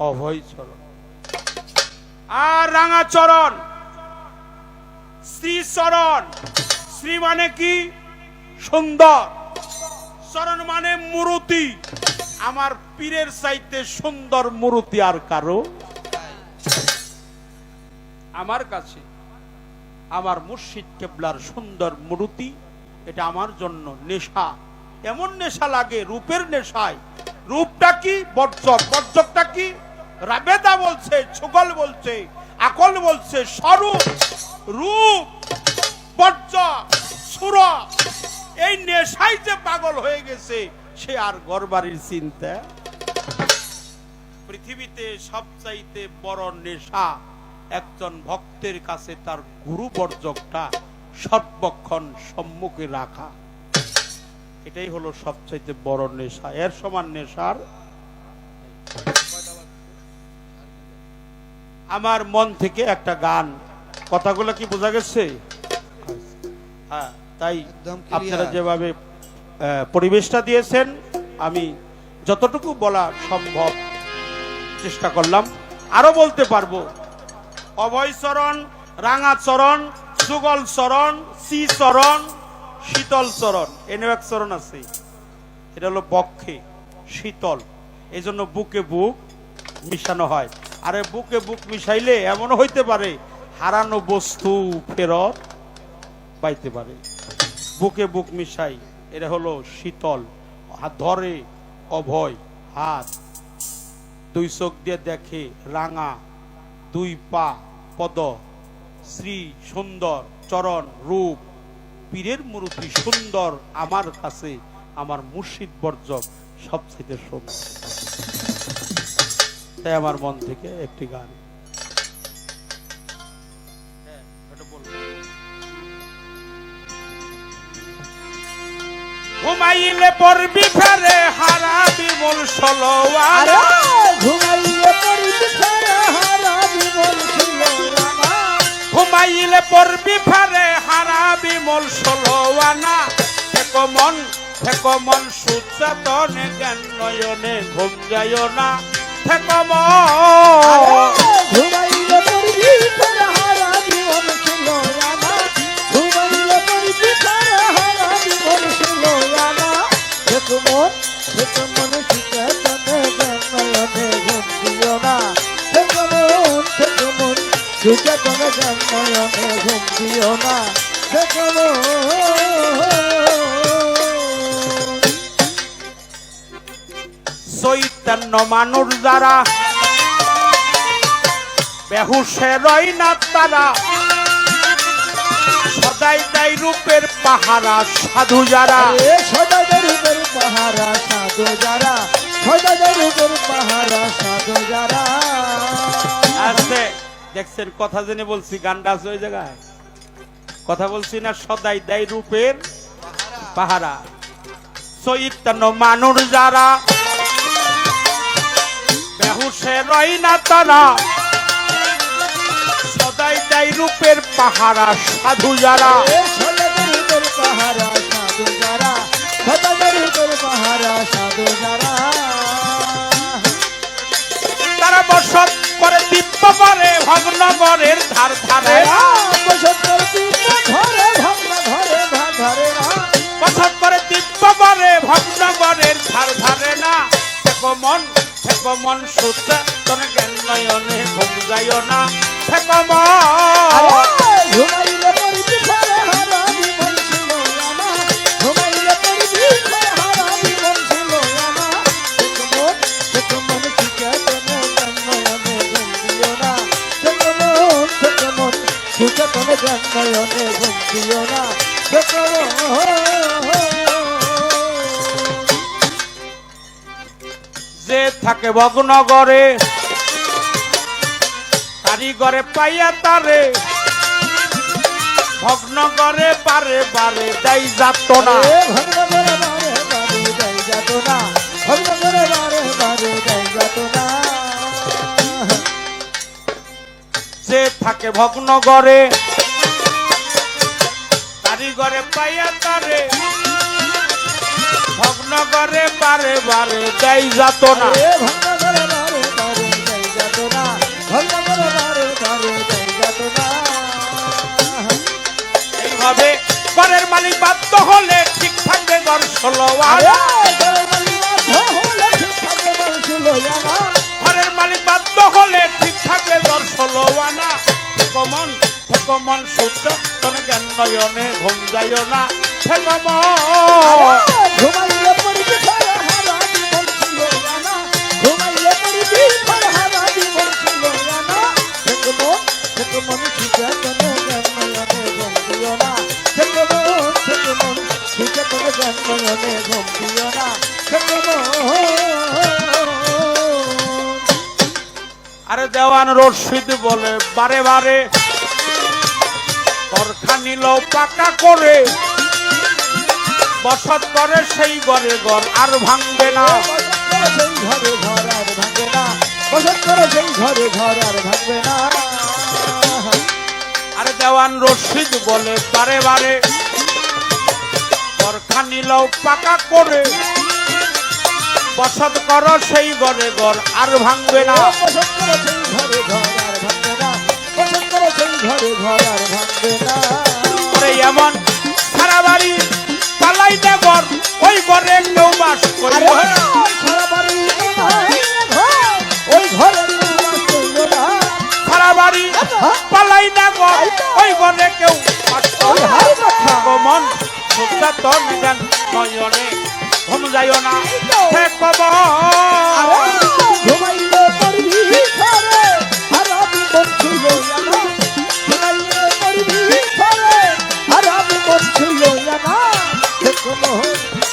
অভয় চরণ। আর রাঙা চরণ, শ্রী চরণ। শ্রী মানে কি? সুন্দর। চরণ মানে মূরতি। আমার পীরের চাইতে সুন্দর মূরতি আর কারো আমার কাছে। আমার মুর্শিদ কেবলার সুন্দর মূরতি, এটা আমার জন্য নেশা। এমন নেশা লাগে, রূপের নেশায়। রূপটা কি? বর্জক। বর্জকটা কি? রাবেদা বলছে, ছুগল বলছে, আকল বলছে স্বরূপ, রূপ, বর্জক, সুর। এই নেশায় যে পাগল হয়ে গেছে সে আর ঘরবাড়ির চিন্তা। পৃথিবীতে সবচাইতে বড় নেশা একজন ভক্তের কাছে তার গুরু বর্জকটা সর্বক্ষণ সম্মুখে রাখা। এটাই হলো সবচাইতে বড় নেশা। এর সমান নেশার আমার মন থেকে একটা গান। কথাগুলো কি বোঝা গেছে? হ্যাঁ, তাই একদম clear। আপনারা যেভাবে পরিবেশটা দিয়েছেন আমি যতটুকু বলা সম্ভব চেষ্টা করলাম। আরো বলতে পারবো। অভয় চরণ, রাঙা চরণ, যুগল চরণ, শ্রী চরণ, শীতল চরণ। এনেও এক চরণ আছে, এটা হলো বক্ষে শীতল, এই জন্য বুকে বুক মিশানো হয়। আরে বুকে বুক মিশাইলে এমনও হইতে পারে হারানো বস্তু ফেরত পাইতে পারে। বুকে বুক মিশাই, এটা হলো শীতল। হাত ধরে অভয়, হাত দুই চোখ দিয়ে দেখে রাঙা, দুই পা পদ, শ্রী সুন্দর চরণ রূপ, পীরের মূর্তি সুন্দর। আমার কাছে আমার মুর্শিদ বর্জক সবচেয়ে সুন্দর। তাই আমার মন থেকে একটি গান। ঘুমাইলে পড়বি ফেরে হারাবি মূল সলোয়ার। ঘুমাইলে পড়বি ফেরে হারাবি মূল সলোয়ার। ঘুমাইলে পড়বি ফেরে হারাবি মূল সলোয়ানা। থেকো মন সুচেতনে জ্ঞান নয়নে ঘুম যায় না। থেকো মন ঘুমাইলে পড়বি ফেরে হারাবি মূল সলোয়ার। ঘুমাইলে পড়বি ফেরে হারাবি মূল সলোয়ার। থেকো মন সুচেতনে জ্ঞান নয়নে ঘুম দিও না। থেকো মন সুচেতনে জ্ঞান নয়নে ঘুম দিও না। থেকো চৈতন্য মানুষ যারা বেহুশে রয় না তারা। সদাই দেয় রূপের পাহারা সাধু যারা। সদাদের রূপের পাহারা সাধু যারা। সদাদের রূপের পাহারা সাধু যারা। আছে দেখছেন, কথা জেনে বলছি, গানটা আছে ওই জায়গায়। কথা বলছি না, সদাই দেয় রূপের পাহারা। চৈতন্য মানুষ যারা বেহুশে রয় না তারা। সদাই দেয় রূপের পাহারা সাধু যারা। সদাদের রূপের পাহারা সাধু যারা। সদাদের রূপের পাহারা সাধু যারা। তারা বসত করে দিব্য করে ভগ্নগরের ধার ধারে। বসত করে দিব্য ঘরে ভগ্ন ঘরে ধারে। বসত করে দিব্য করে ভগ্নগরের ধার ধারে। না থেকো মন সচেতন জ্ঞান নয়নে ঘুম যাইও না থেকো মন ঘুমাইলে পড়বি ঘরে হারা জীবন ছিল না ঘুমাইলে পড়বি ঘরে হারা জীবন ছিল না থেকে মন সুচেতন জ্ঞান নয়নে ঘুম দিও না থেকে মন সুচেতন জ্ঞান নয়নে ঘুম দিও না থেকে যে থাকে ভগ্নগরে কারিগরে পাইয়া তারে ভগ্নগরে বারে বারে দেয় যাত না ভগ্নগরে বারে বারে যাই যাত না ভগ্নগরে বারে বারে যাই যাত না যে থাকে ভগ্নগরে কারিগরে পাইয়া তারে ভগ্নগরে বারে বারে দেয় যাত না ভগ্নগরে বারে বারে যাই যাত না ভগ্নগরে বারে বারে যাই যাত না এইভাবে ঘরের মালিক বাধ্য হলে ঠিক থাকবে ঘর ষোলো আনা ঘরের মালিক বাধ্য হলে ঠিক থাকবে ঘর ষোলো আনা থেকো মন সূত্র তোর জ্ঞান নয়নে ঘুম যাইও না থেকো মন ঘুমাইলে পড়বি ঘরে হারা জীবন ছিল না ঘুমাইলে পড়বি ঘরে হারা জীবন ছিল না থেকে মন সুচেতন জ্ঞান নয়নে ঘুম দিও না থেকে মন সুচেতন জ্ঞান নয়নে ঘুম দিও না থেকে আরে দেওয়ান রশিদ বলে বারে বারে ঘরখা নিল পাকা করে বসত করে সেই ঘরে ঘর আর ভাঙবে না সেই ঘরে ঘর আর ভাঙবে না বসত করে সেই ঘরে ঘর আর ভাঙবে না আরে দেওয়ান রশিদ বলে বারে বারে ঘরখা নিল পাকা করে বসত করো সেই ঘরে ঘর আর ভাঙবে না বসত করে সেই ঘরে ঘর আর ভাঙবে না বসত করে সেই ঘরে ঘর আর ভাঙবে না আরে এমন সারা বাড়ি পালাই না ঘর ওই ঘরে কেউ বাস আরে করবে সারা বাড়ি ওই ঘরে বাস করবে না সারা বাড়ি পালাই না ঘর ওই ঘরে কেউ বাস করবে থেকো মন সচেতন জ্ঞান নয়নে ঘুম যাইও না থেকো মন ঘুমাইলে পড়বি ঘরে হারা জীবন ছিল না ঘুমাইলে পড়বি ঘরে হারা জীবন ছিল না থেকে মন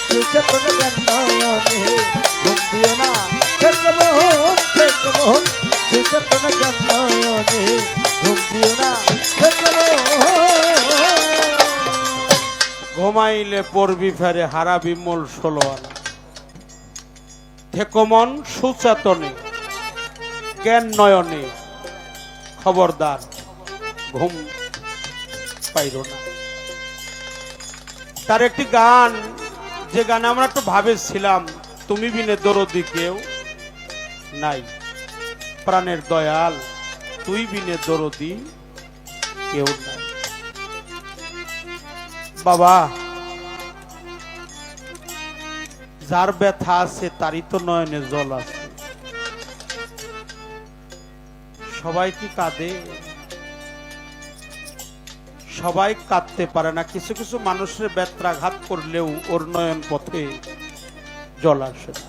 সুচেতন জ্ঞান নয়নে ঘুম দিও না থেকে মন সুচেতন জ্ঞান নয়নে ঘুম দিও না থেকে ঘুমাইলে পড়বি ফেরে হারাবি মূল 16 আনা থেকো মন সুচেতনে জ্ঞান নয়নে খবরদার ঘুম পাইল না। তার একটি গান যে গানে আমরা একটু ভাবেছিলাম তুমি বিনে দরদি কেউ নাই প্রাণের দয়াল তুই বিনে দরদি কেউ নাই। বাবা যার ব্যথা আছে তারই তো নয়নে জল আছে। সবাই কি কাঁদে? সবাই কাঁদতে পারে না। কিছু কিছু মানুষের ব্যত্রাঘাত করলেও ওর নয়ন পথে জল আসে না।